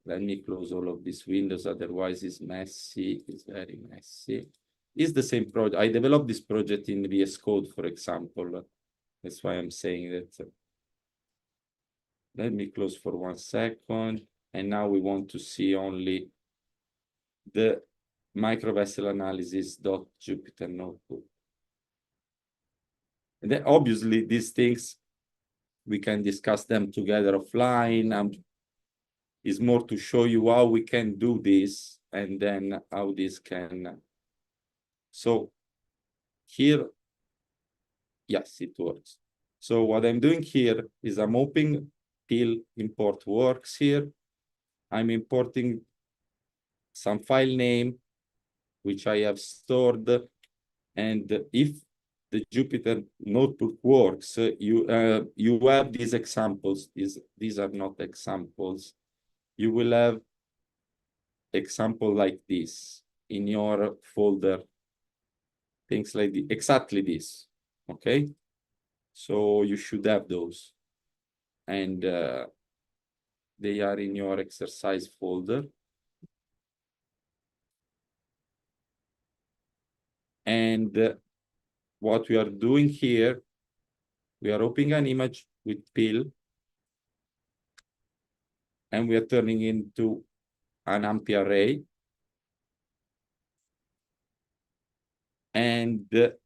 Speaker 1: let me close all of these windows, otherwise it's messy, it's very messy. It's the same project. I developed this project in VS Code, for example. That's why I'm saying that. Let me close for 1 second. And now we want to see only the microvessel analysis.jupyter notebook. And then obviously these things, we can discuss them together offline. Is more to show you how we can do this and then how this can. So here, yes, it works. So what I'm doing here is I'm opening till import works here. I'm importing some file name, which I have stored. And if the Jupyter notebook works, you have these examples. These are not examples. You will have example like this in your folder, things like this, exactly this, okay? So you should have those. And they are in your exercise folder. And what we are doing here, we are opening an image with pill, and we are turning into an AMP array. And to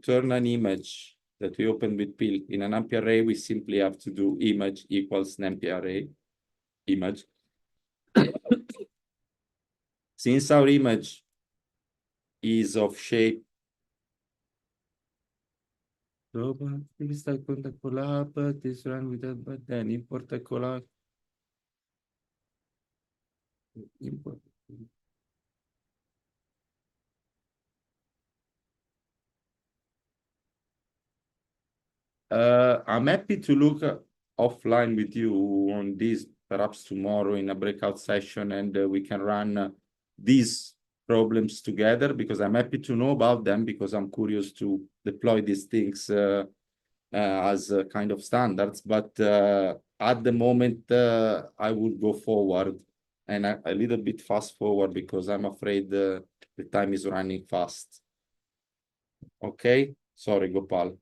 Speaker 1: turn an image that we open with pill in an AMP array, we simply have to do image equals an AMP array image. Since our image is of shape, this run with that, but then import a collab. Import. I'm happy to look offline with you on this, perhaps tomorrow in a breakout session, and we can run these problems together, because I'm happy to know about them, because I'm curious to deploy these things as kind of standards. But at the moment, I would go forward and a little bit fast forward, because I'm afraid the time is running fast. Okay, sorry, Gopal.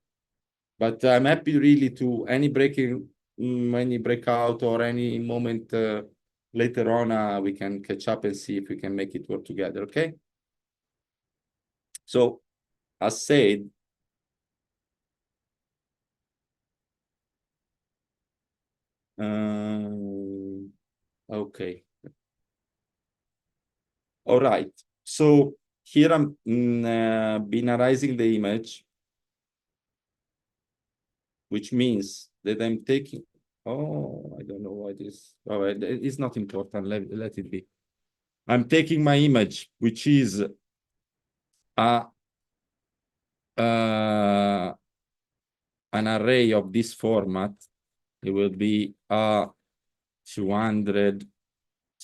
Speaker 1: But I'm happy really to any breakout or any moment later on, we can catch up and see if we can make it work together, okay? So, as said, okay. All right. So here I'm binarizing the image, which means that I'm taking, oh, I don't know why this, oh, it's not important, let it be. I'm taking my image, which is an array of this format. It will be 200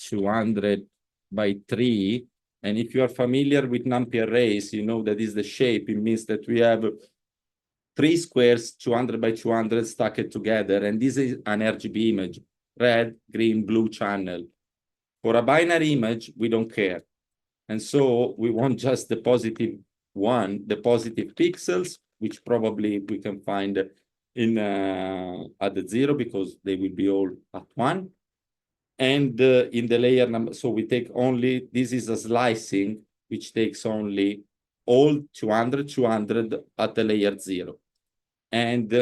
Speaker 1: 200 by 3. And if you are familiar with NumPy arrays, you know that is the shape. It means that we have 3 squares, 200 by 200 stacked together. And this is an RGB image, red, green, blue channel. For a binary image, we don't care. And so we want just the positive one, the positive pixels, which probably we can find in at the 0 because they will be all at 1. And in the layer number, so we take only, this is a slicing, which takes only all 200, 200 at the layer 0. And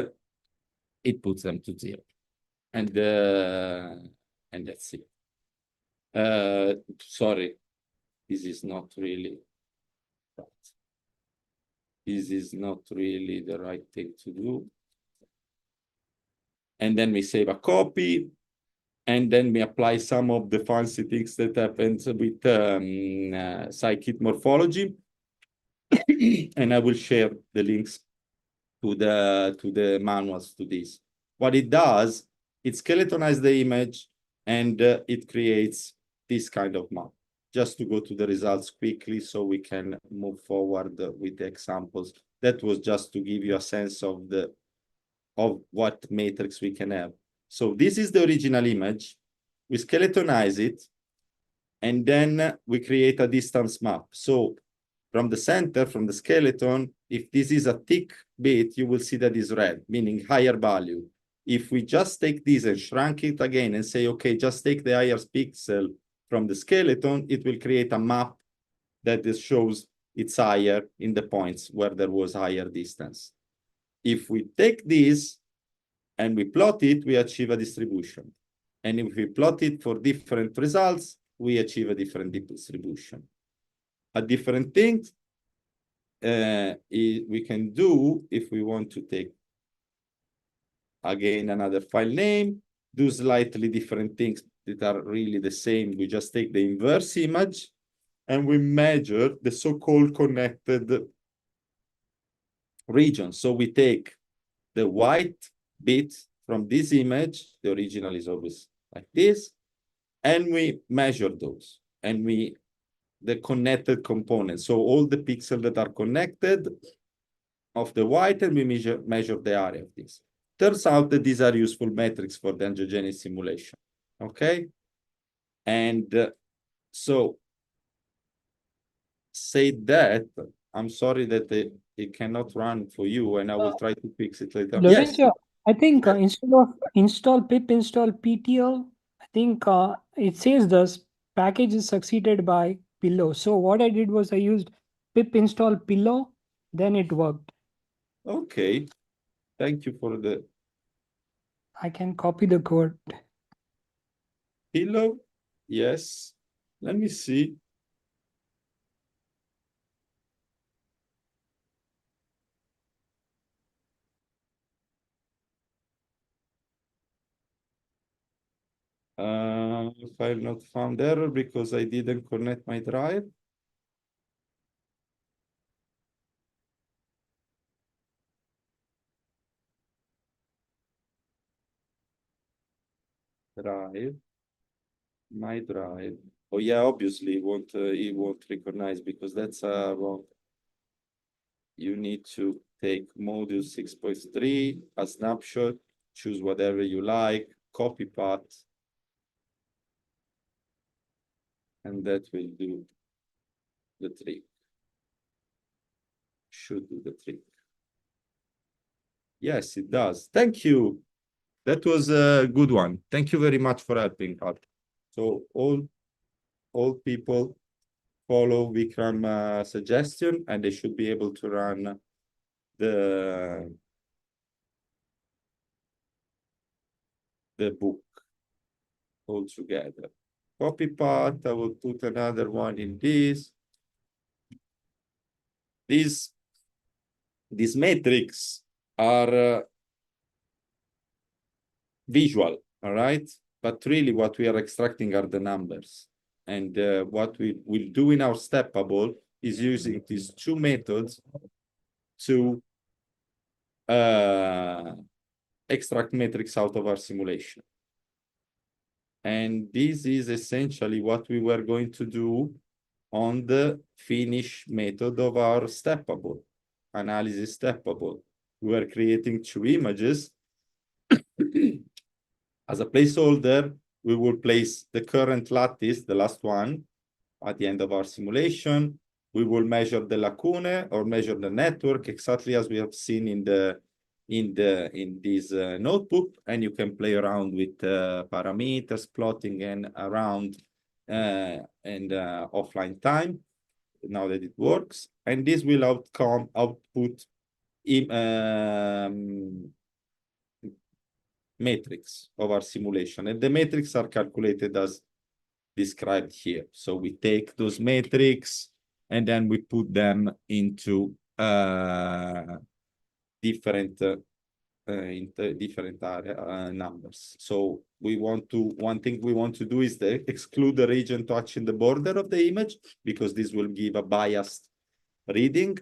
Speaker 1: it puts them to 0. And that's it. Sorry, this is not really the right thing to do. And then we save a copy, and then we apply some of the fancy things that happens with scikit morphology. And I will share the links to the manuals to this. What it does, it skeletonizes the image, and it creates this kind of map. Just to go to the results quickly so we can move forward with the examples. That was just to give you a sense of what matrix we can have. So this is the original image. We skeletonize it, and then we create a distance map. So from the center, from the skeleton, if this is a thick bit, you will see that is red, meaning higher value. If we just take this and shrink it again and say, okay, just take the higher pixel from the skeleton, it will create a map that shows it's higher in the points where there was higher distance. If we take this and we plot it, we achieve a distribution. And if we plot it for different results, we achieve a different distribution. A different thing we can do if we want to take, again, another file name, do slightly different things that are really the same. We just take the inverse image and we measure the so-called connected region. So we take the white bit from this image, the original is always like this, and we measure those, and the connected components. So all the pixels that are connected of the white, and we measure the area of this. Turns out that these are useful metrics for the androgenesis simulation. Okay, and so say that, I'm sorry that it cannot run for you, and I will try to fix it later.
Speaker 5: Lorenzo,
Speaker 1: Yes.
Speaker 5: I think instead of install pip install PTL, I think it says this package is succeeded by pillow. So what I did was I used pip install pillow, then it worked.
Speaker 1: Okay, thank you for the
Speaker 5: I can copy the code.
Speaker 1: pillow. Yes, let me see. File not found error because I didn't connect my drive. My drive. Oh yeah, obviously it won't recognize because that's wrong. You need to take module 6.3, a snapshot, choose whatever you like, copy path, and that will do the trick. Should do the trick. Yes, it does. Thank you. That was a good one. Thank you very much for helping out. So all people follow Vikram's suggestion, and they should be able to run the book all together. Copy path, I will put another one in this. These metrics are visual, all right? But really what we are extracting are the numbers. And what we will do in our steppable is using these two methods to extract metrics out of our simulation. And this is essentially what we were going to do on the finish method of our steppable, analysis steppable. We were creating two images. As a placeholder, we will place the current lattice, the last one, at the end of our simulation. We will measure the lacune or measure the network exactly as we have seen in this notebook, and you can play around with parameters, plotting, and around offline time. Now that it works, and this will output metrics of our simulation, and the metrics are calculated as described here. So we take those metrics and then we put them into different area numbers. So one thing we want to do is to exclude the region touching the border of the image, because this will give a biased reading.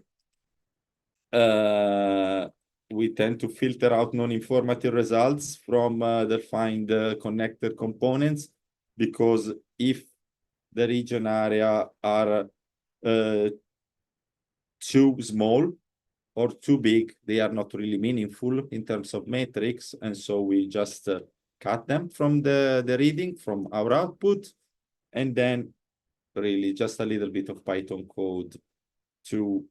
Speaker 1: We tend to filter out non-informative results from defined connected components, because if the region area are too small or too big, they are not really meaningful in terms of metrics, and so we just cut them from the reading from our output, and then really just a little bit of Python code to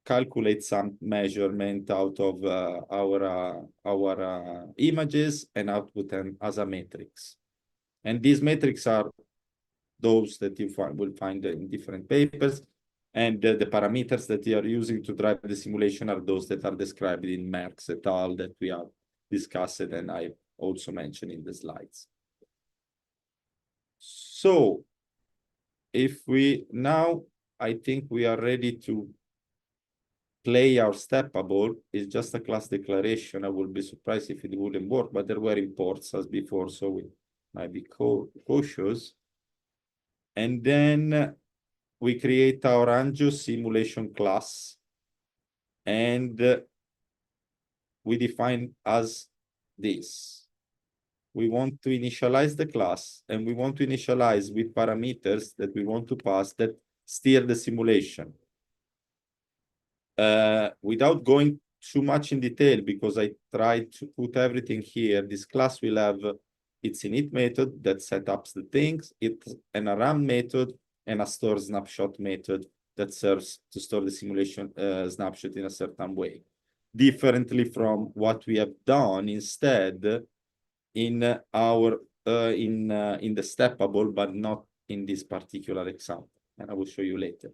Speaker 1: calculate some measurement out of our images and output them as a matrix. And these metrics are those that you will find in different papers, and the parameters that you are using to drive the simulation are those that are described in Merckx et al. That we have discussed and I also mentioned in the slides. So if we now, I think we are ready to play our steppable. It's just a class declaration. I would be surprised if it wouldn't work, but there were imports as before, so we might be cautious. And then we create our Angio simulation class, and we define as this. We want to initialize the class, and we want to initialize with parameters that we want to pass that steer the simulation. Without going too much in detail, because I tried to put everything here, this class will have its init method that sets up the things, it's an run method, and a store snapshot method that serves to store the simulation snapshot in a certain way, differently from what we have done instead in our in the steppable, but not in this particular example, and I will show you later.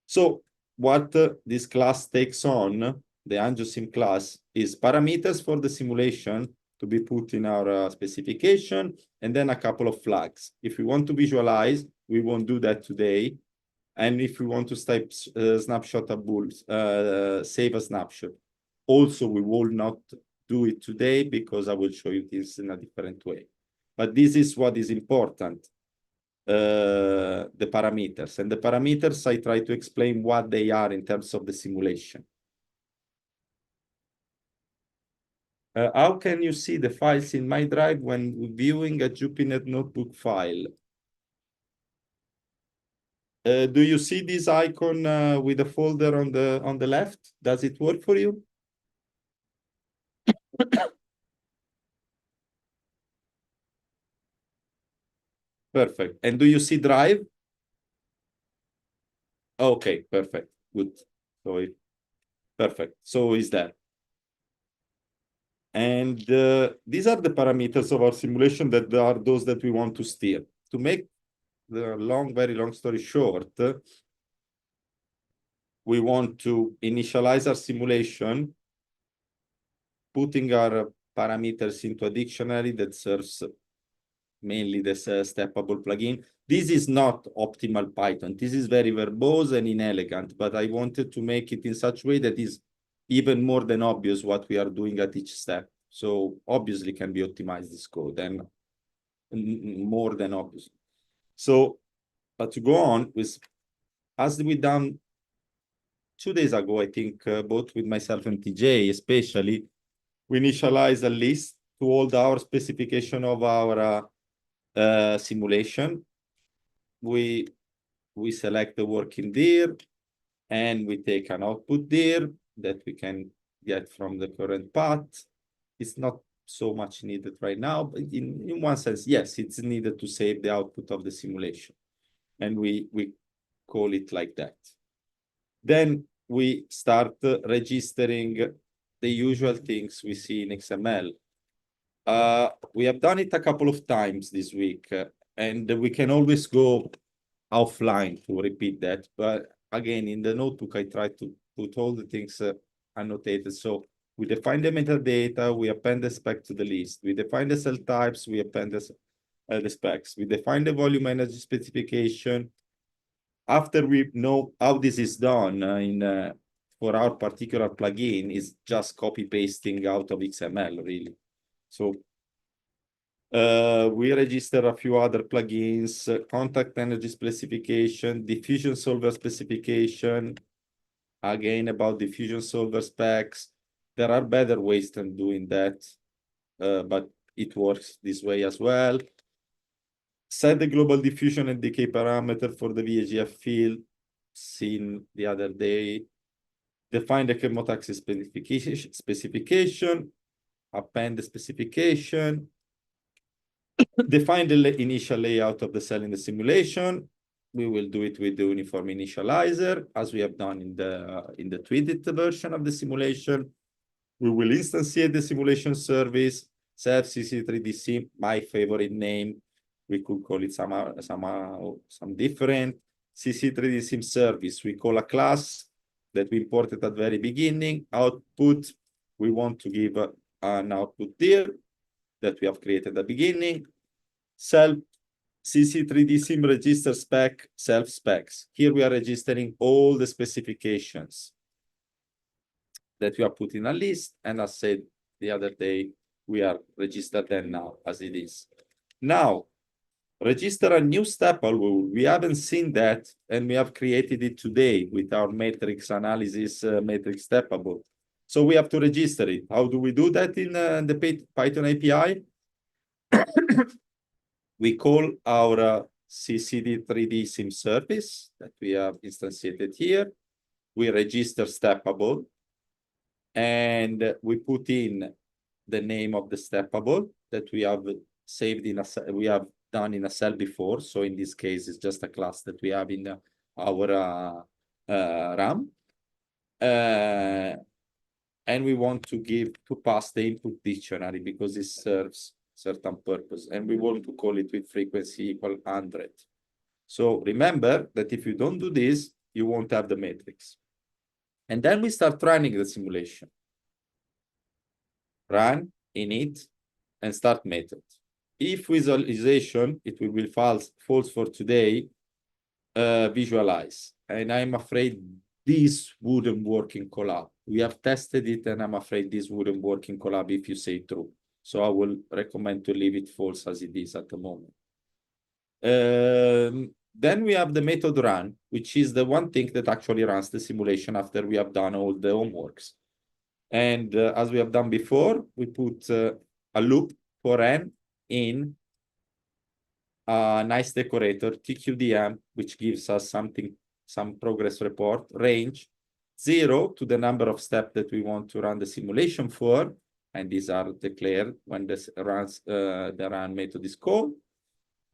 Speaker 1: So what this class takes on, the AngioSim class, is parameters for the simulation to be put in our specification, and then a couple of flags. If we want to visualize, we won't do that today. And if we want to snapshot a bull, save a snapshot, also we will not do it today, because I will show you this in a different way. But this is what is important, the parameters. And the parameters, I try to explain what they are in terms of the simulation. How can you see the files in my drive when viewing a JupyNet notebook file? Do you see this icon with the folder on the left? Does it work for you? Perfect. And do you see drive? Okay, perfect. Good. So perfect. So is that. And these are the parameters of our simulation that are those that we want to steer. To make the very long story short, we want to initialize our simulation, putting our parameters into a dictionary that serves mainly this steppable plugin. This is not optimal Python. This is very verbose and inelegant, but I wanted to make it in such a way that is even more than obvious what we are doing at each step. So obviously can be optimized, this code, and more than obvious. So to go on with, as we done 2 days ago, I think, both with myself and TJ especially, we initialize a list to hold our specification of our simulation. We select the working dir, and we take an output dir that we can get from the current path. It's not so much needed right now, but in one sense, yes, it's needed to save the output of the simulation. And we call it like that. Then we start registering the usual things we see in XML. We have done it a couple of times this week, and we can always go offline to repeat that. But again, in the notebook, I try to put all the things annotated. So we define the metadata, we append the spec to the list. We define the cell types, we append the specs. We define the volume energy specification. After we know how this is done for our particular plugin, is just copy pasting out of XML, really. So we register a few other plugins, contact energy specification, diffusion solver specification. Again, about diffusion solver specs. There are better ways than doing that, but it works this way as well. Set the global diffusion and decay parameter for the VAGF field, seen the other day. Define the chemotaxis specification, append the specification, define the initial layout of the cell in the simulation. We will do it with the uniform initializer, as we have done in the tweeted version of the simulation. We will instantiate the simulation service, self CC3D sim, my favorite name. We could call it some different. CC3D sim service, we call a class that we imported at the very beginning. Output, we want to give an output dir that we have created at the beginning. Self CC3D sim register spec, self specs. Here we are registering all the specifications that we are putting a list, and as said the other day, we are registered them now as it is. Now, register a new stepable. We haven't seen that, and we have created it today with our matrix analysis matrix stepable. So we have to register it. How do we do that in the Python API? We call our CC3D sim service that we have instantiated here. We register stepable, and we put in the name of the stepable that we have saved in we have done in a cell before. So in this case, it's just a class that we have in our RAM. And we want to pass the input dictionary because it serves certain purpose. And we want to call it with frequency equal 100. So remember that if you don't do this, you won't have the matrix. And then we start running the simulation. Run, init, and start method. If visualization, it will be false for today, visualize. And I'm afraid this wouldn't work in collab. We have tested it, and I'm afraid this wouldn't work in collab if you say true. So I will recommend to leave it false as it is at the moment. Then we have the method run, which is the one thing that actually runs the simulation after we have done all the homeworks. And as we have done before, we put a loop for n in a nice decorator, TQDM, which gives us some progress report, range 0 to the number of steps that we want to run the simulation for. And these are declared when the run method is called.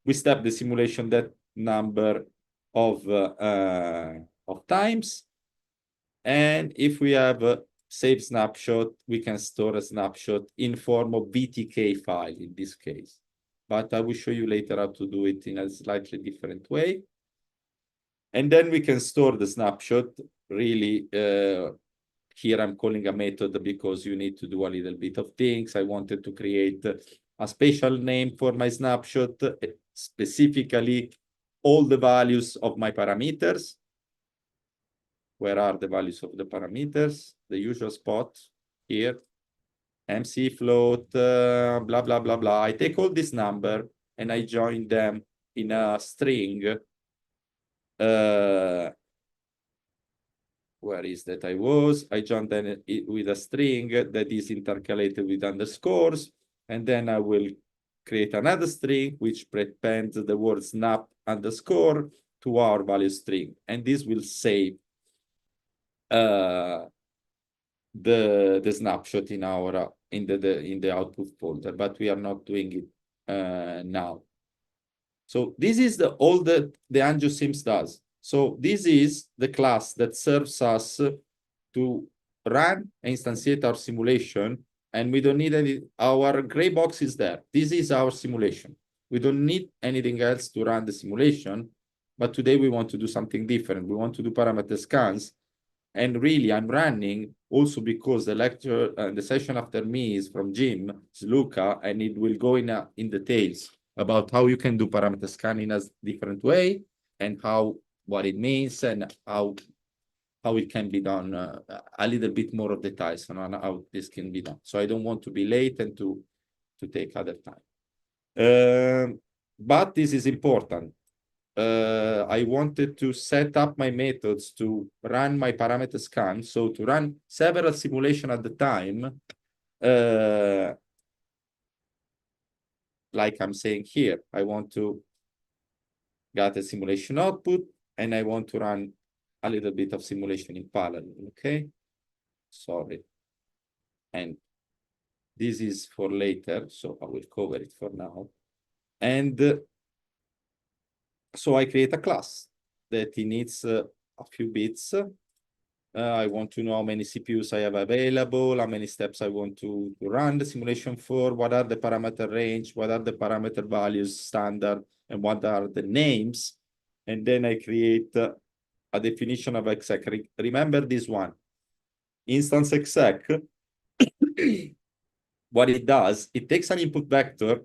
Speaker 1: We step the simulation that number of times. And if we have a save snapshot, we can store a snapshot in form of BTK file in this case. But I will show you later how to do it in a slightly different way. And then we can store the snapshot. Really, here I'm calling a method because you need to do a little bit of things. I wanted to create a special name for my snapshot, specifically all the values of my parameters. Where are the values of the parameters? The usual spot here. MC float, blah, blah, blah, blah. I take all this number and I join them in a string. Where is that I joined them with a string that is intercalated with underscores. And then I will create another string which prepends the word snap underscore to our value string, and this will save the snapshot in our in the output folder, but we are not doing it now. So this is all the AngioSims does. So this is the class that serves us to run and instantiate our simulation, and we don't need any. Our gray box is there. This is our simulation. We don't need anything else to run the simulation, but today we want to do something different. We want to do parameter scans, and really I'm running also because the lecture, the session after me is from Jim, it's Luca, and it will go in details about how you can do parameter scanning in a different way, and what it means, and how it can be done, a little bit more of details on how this can be done. So I don't want to be late and to take other time. But this is important. I wanted to set up my methods to run my parameter scan. So to run several simulations at the time, like I'm saying here, I want to get a simulation output, and I want to run a little bit of simulation in parallel, okay? Sorry. And this is for later, so I will cover it for now. And so I create a class that it needs a few bits. I want to know how many CPUs I have available, how many steps I want to run the simulation for, what are the parameter range, what are the parameter values standard, and what are the names. And then I create a definition of exec. Remember this one, instance exec. What it does, it takes an input vector,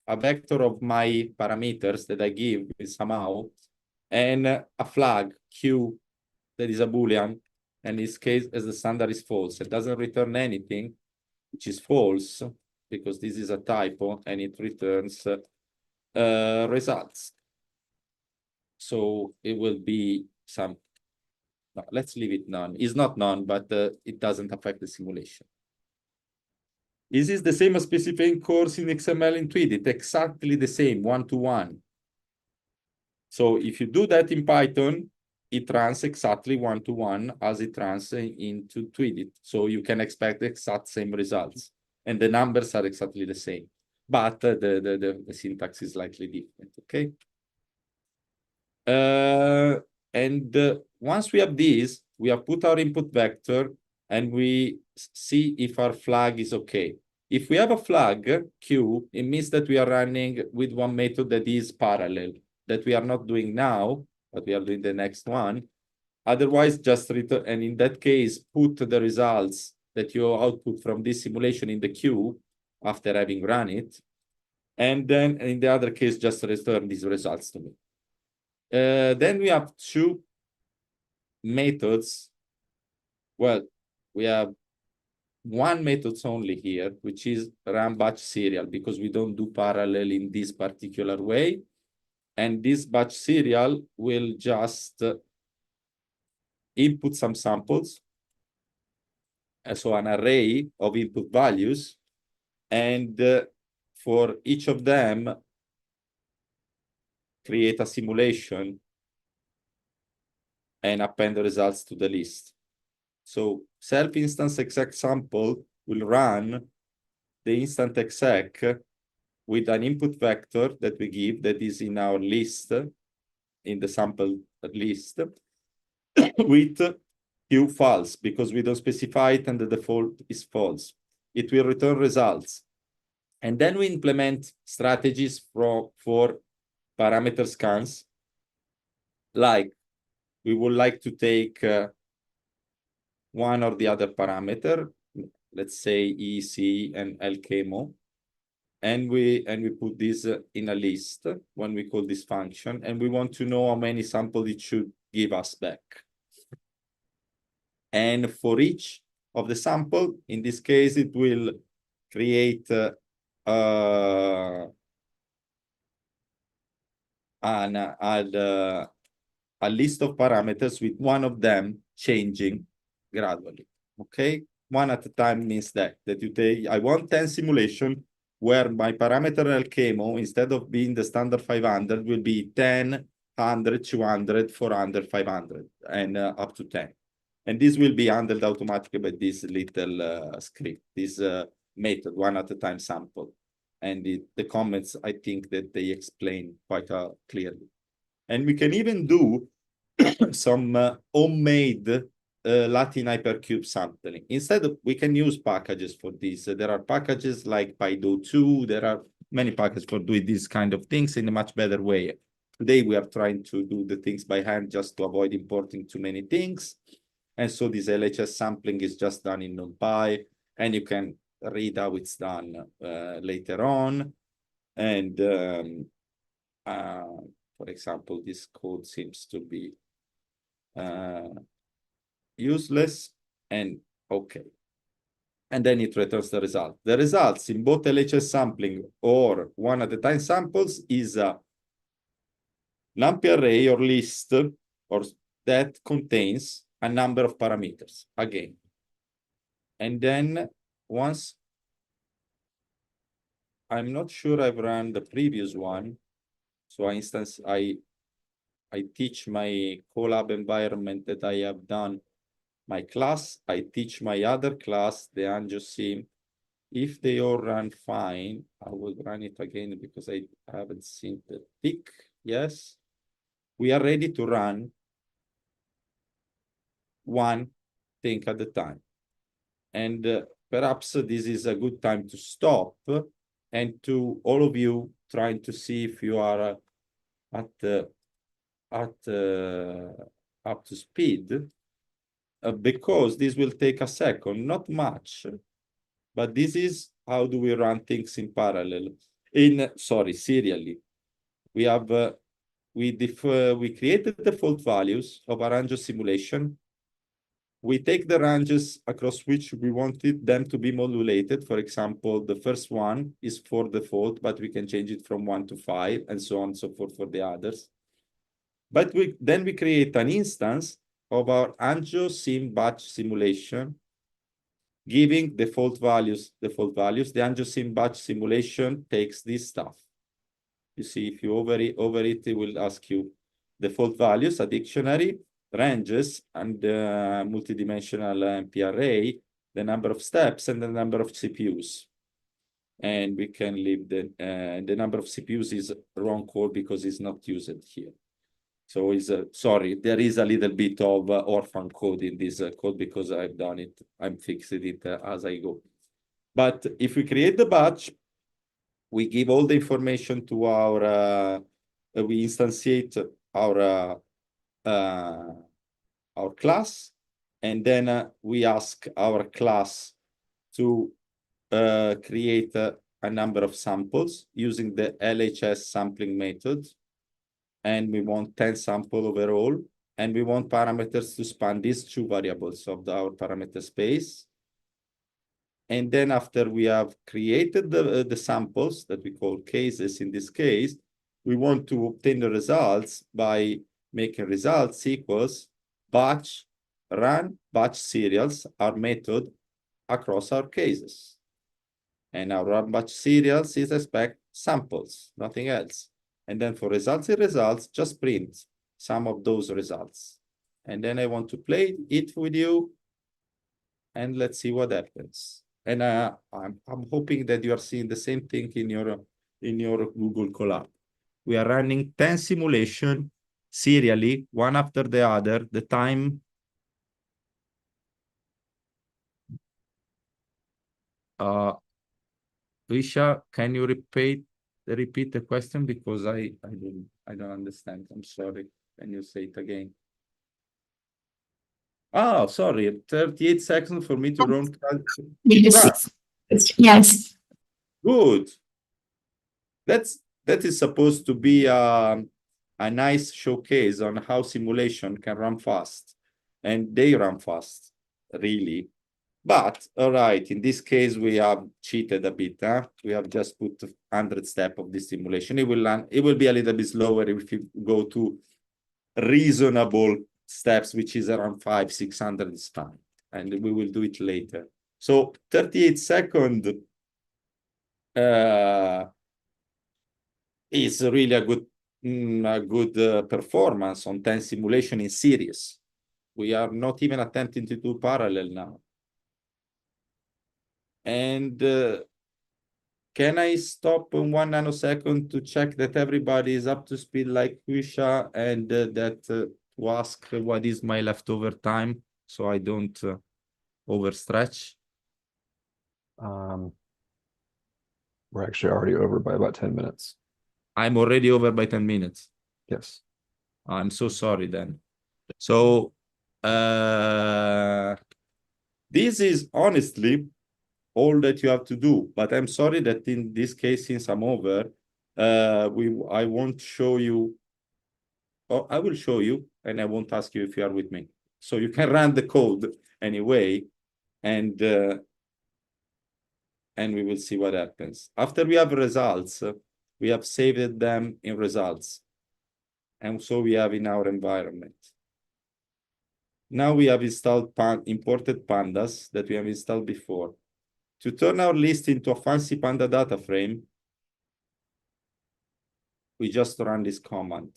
Speaker 1: a vector of my parameters that I give somehow, and a flag Q that is a Boolean, and in this case, as the standard is false, it doesn't return anything, which is false, because this is a typo, and it returns results. So it will be some, no, let's leave it none. It's not none, but it doesn't affect the simulation. This is the same as specifying course in XML in Tweedit, exactly the same, one-to-one. So if you do that in Python, it runs exactly one-to-one as it runs into Tweedit. So you can expect the exact same results. And the numbers are exactly the same. But the syntax is slightly different, okay? Once we have this, we have put our input vector, and we see if our flag is okay. If we have a flag, Q, it means that we are running with one method that is parallel, that we are not doing now, but we are doing the next one. Otherwise, just return, and in that case, put the results that you output from this simulation in the queue after having run it. And then in the other case, just return these results to me. Then we have two methods. Well, we have one method only here, which is run batch serial, because we don't do parallel in this particular way. And this batch serial will just input some samples, so an array of input values, and for each of them, create a simulation and append the results to the list. So self-instance exec sample will run the instant exec with an input vector that we give that is in our list, in the sample list, with Q false, because we don't specify it and the default is false. It will return results. And then we implement strategies for parameter scans, like we would like to take one or the other parameter, let's say EC and LKMO, and we put this in a list when we call this function, and we want to know how many samples it should give us back. And for each of the sample, in this case, it will create a list of parameters with one of them changing gradually, okay? One at a time means that you take, I want 10 simulation, where my parameter LKMO, instead of being the standard 500, will be 10, 100, 200, 400, 500, and up to 10. And this will be handled automatically by this little script, this method, one at a time sample. And the comments, I think that they explain quite clearly. And we can even do some homemade Latin hypercube sampling. Instead, we can use packages for this. There are packages like PyDo2. There are many packages for doing these kind of things in a much better way. Today, we are trying to do the things by hand just to avoid importing too many things. And so this LHS sampling is just done in NumPy, and you can read how it's done later on. And for example, this code seems to be useless, and okay. And then it returns the result. The results in both LHS sampling or one at a time samples is a NumPy array or list or that contains a number of parameters again. And then once, I'm not sure I've run the previous one. So for instance, I teach my Colab environment that I have done my class. I teach my other class, the AngioSim. If they all run fine, I will run it again because I haven't seen the tick. Yes, we are ready to run one thing at a time. And perhaps this is a good time to stop and to all of you trying to see if you are up to speed, because this will take a second, not much, but this is how do we run things in parallel, serially. We have we created the default values of our Angio simulation. We take the ranges across which we wanted them to be modulated. For example, the first one is for default, but we can change it from 1 to 5 and so on and so forth for the others. But then we create an instance of our AngioSim batch simulation, giving default values. The AngioSim batch simulation takes this stuff. You see, if you over it, it will ask you default values, a dictionary, ranges, and multidimensional NP array, the number of steps, and the number of CPUs. And we can leave the number of CPUs is wrong code because it's not used here. So sorry, there is a little bit of orphan code in this code because I've done it. I'm fixing it as I go. But if we create the batch, we give all the information to our, we instantiate our class, and then we ask our class to create a number of samples using the LHS sampling method. And we want 10 samples overall, and we want parameters to span these two variables of our parameter space. And then after we have created the samples that we call cases, in this case, we want to obtain the results by making results equals batch run batch serials, our method across our cases. And our run batch serials is expect samples, nothing else. And then for results in results, just print some of those results. And then I want to play it with you, and let's see what happens. And I'm hoping that you are seeing the same thing in your Google Colab. We are running 10 simulations serially, one after the other. The time Risha, can you repeat the question because I don't understand. I'm sorry. Can you say it again? Oh, sorry. 38 seconds for me to run.
Speaker 6: Yes. Yes.
Speaker 1: Good. That is supposed to be a nice showcase on how simulation can run fast, and they run fast, really. But all right, in this case, we have cheated a bit. We have just put 100 steps of this simulation. It will be a little bit slower if you go to reasonable steps, which is around 500-600 is fine. And we will do it later. So 38 seconds is really a good performance on 10 simulation in series. We are not even attempting to do parallel now. And can I stop in 1 nanosecond to check that everybody is up to speed like Kusha, and that to ask what is my leftover time so I don't overstretch?
Speaker 7: We're actually already over by about 10 minutes.
Speaker 1: I'm already over by 10 minutes.
Speaker 7: Yes.
Speaker 1: I'm so sorry then. So this is honestly all that you have to do, but I'm sorry that in this case, since I'm over, I won't show you, or I will show you, and I won't ask you if you are with me. So you can run the code anyway, and we will see what happens. After we have results, we have saved them in results. And so we have in our environment. Now we have installed imported pandas that we have installed before. To turn our list into a fancy panda data frame, we just run this command.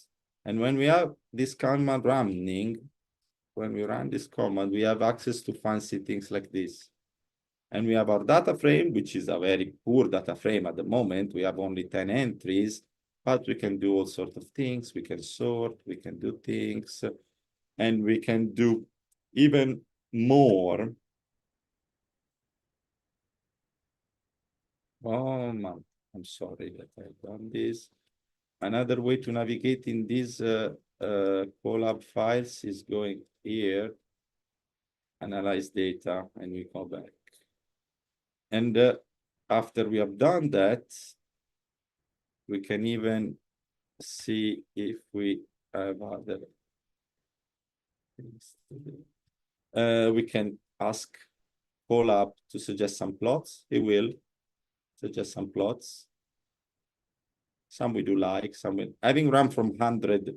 Speaker 1: And when we have this command running, when we run this command, we have access to fancy things like this. And we have our data frame, which is a very poor data frame at the moment. We have only 10 entries, but we can do all sorts of things. We can sort, we can do things, and we can do even more. Oh, man, I'm sorry that I've done this. Another way to navigate in these Colab files is going here, analyze data, and we go back. And after we have done that, we can even see if we have other things to do. We can ask Colab to suggest some plots. It will suggest some plots. Some we do like, some we... Having run from 100,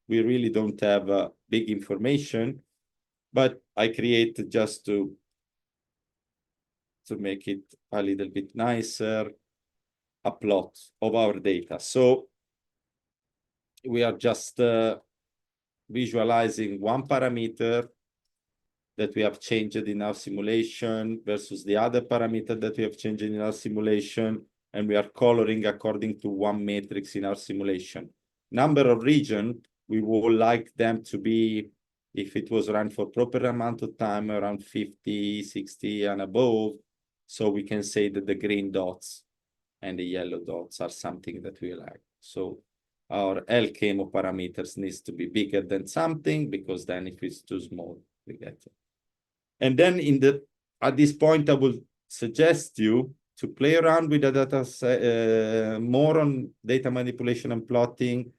Speaker 1: we really don't have big information, but I create just to make it a little bit nicer, a plot of our data. So we are just visualizing one parameter that we have changed in our simulation versus the other parameter that we have changed in our simulation, and we are coloring according to one matrix in our simulation. Number of region, we would like them to be, if it was run for proper amount of time, around 50, 60 and above. So we can say that the green dots and the yellow dots are something that we like. So our LKMO parameters needs to be bigger than something, because then if it's too small, we get it. And then at this point, I will suggest you to play around with the data, more on data manipulation and plotting.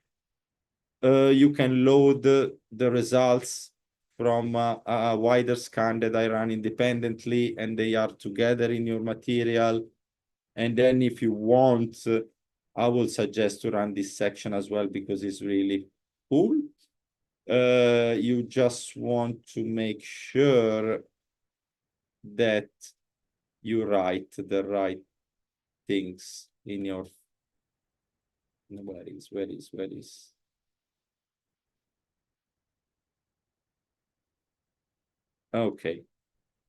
Speaker 1: You can load the results from a wider scan that I run independently, and they are together in your material. And then if you want, I will suggest to run this section as well, because it's really cool. You just want to make sure that you write the right things in your... Where is? Okay,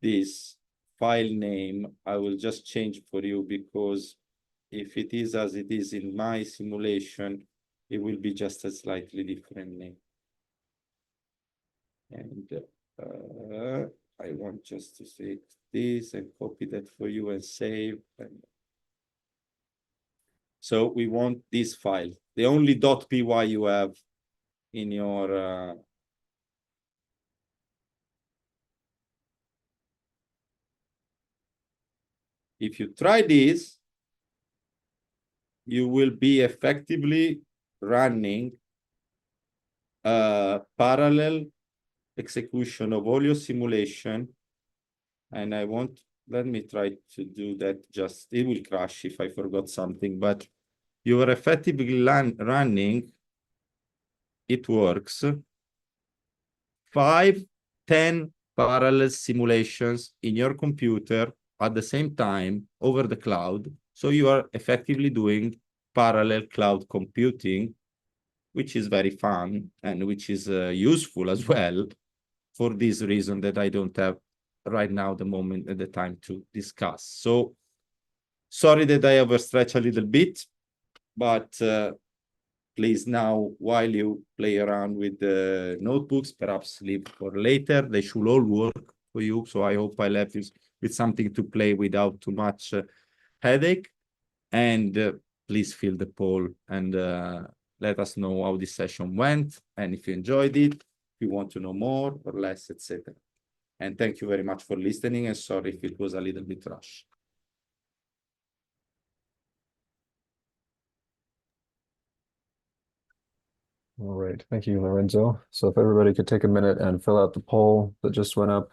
Speaker 1: this file name, I will just change for you, because if it is as it is in my simulation, it will be just a slightly different name. And I want just to say this and copy that for you and save. So we want this file, the only .py you have in your if you try this, you will be effectively running parallel execution of all your simulation. And let me try to do that. Just, it will crash if I forgot something, but you are effectively running, it works, 5, 10 parallel simulations in your computer at the same time over the cloud. So you are effectively doing parallel cloud computing, which is very fun and which is useful as well for this reason that I don't have right now the time to discuss. So sorry that I overstretch a little bit, but please now, while you play around with the notebooks, perhaps leave for later. They should all work for you. So I hope I left you with something to play without too much headache. And please fill the poll and let us know how this session went. And if you enjoyed it, if you want to know more or less, etc. And thank you very much for listening. And sorry if it was a little bit rushed.
Speaker 7: All right, thank you, Lorenzo. So if everybody could take a minute and fill out the poll that just went up.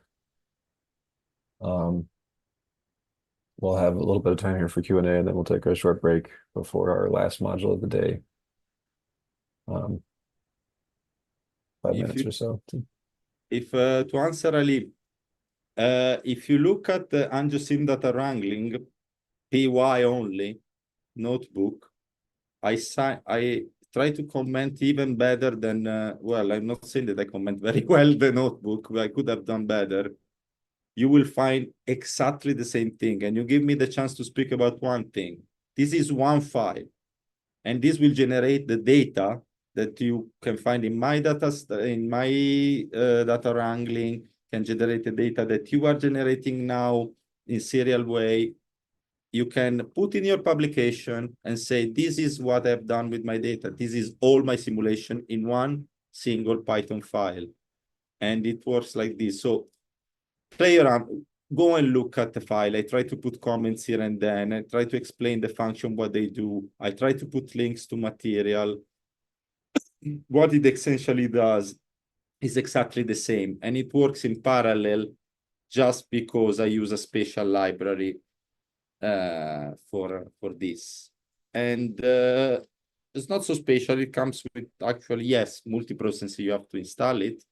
Speaker 7: We'll have a little bit of time here for Q&A, and then we'll take a short break before our last module of the day. 5 minutes or so.
Speaker 1: If to answer Ali, if you look at the Angiosim data wrangling, PY only notebook, I try to comment even better than, well, I'm not saying that I comment very well the notebook, but I could have done better. You will find exactly the same thing. And you give me the chance to speak about one thing. This is one file. And this will generate the data that you can find in my data, data wrangling, can generate the data that you are generating now in serial way. You can put in your publication and say, this is what I've done with my data. This is all my simulation in one single Python file. And it works like this. So play around, go and look at the file. I try to put comments here and then. I try to explain the function, what they do. I try to put links to material. What it essentially does is exactly the same. And it works in parallel just because I use a special library for this. And it's not so special. It comes with actually, yes, multiprocessing, you have to install it.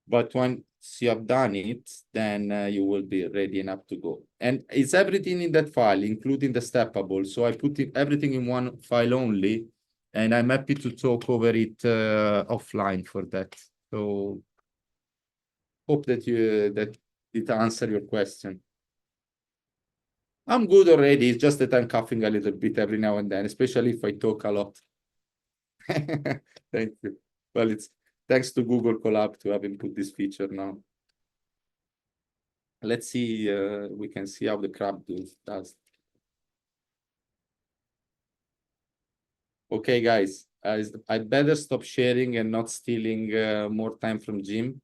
Speaker 1: But once you have done it, then you will be ready enough to go. And it's everything in that file, including the steppable. So I put everything in one file only, and I'm happy to talk over it offline for that. So hope that it answered your question. I'm good already. It's just that I'm coughing a little bit every now and then, especially if I talk a lot. Thank you. Well, it's thanks to Google Colab to having put this feature now. Let's see, we can see how the crab does. Okay, guys, I better stop sharing and not stealing more time from Jim.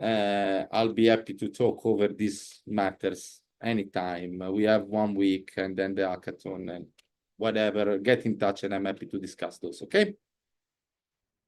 Speaker 1: I'll be happy to talk over these matters anytime. We have 1 week and then the hackathon and whatever. Get in touch and I'm happy to discuss those, okay?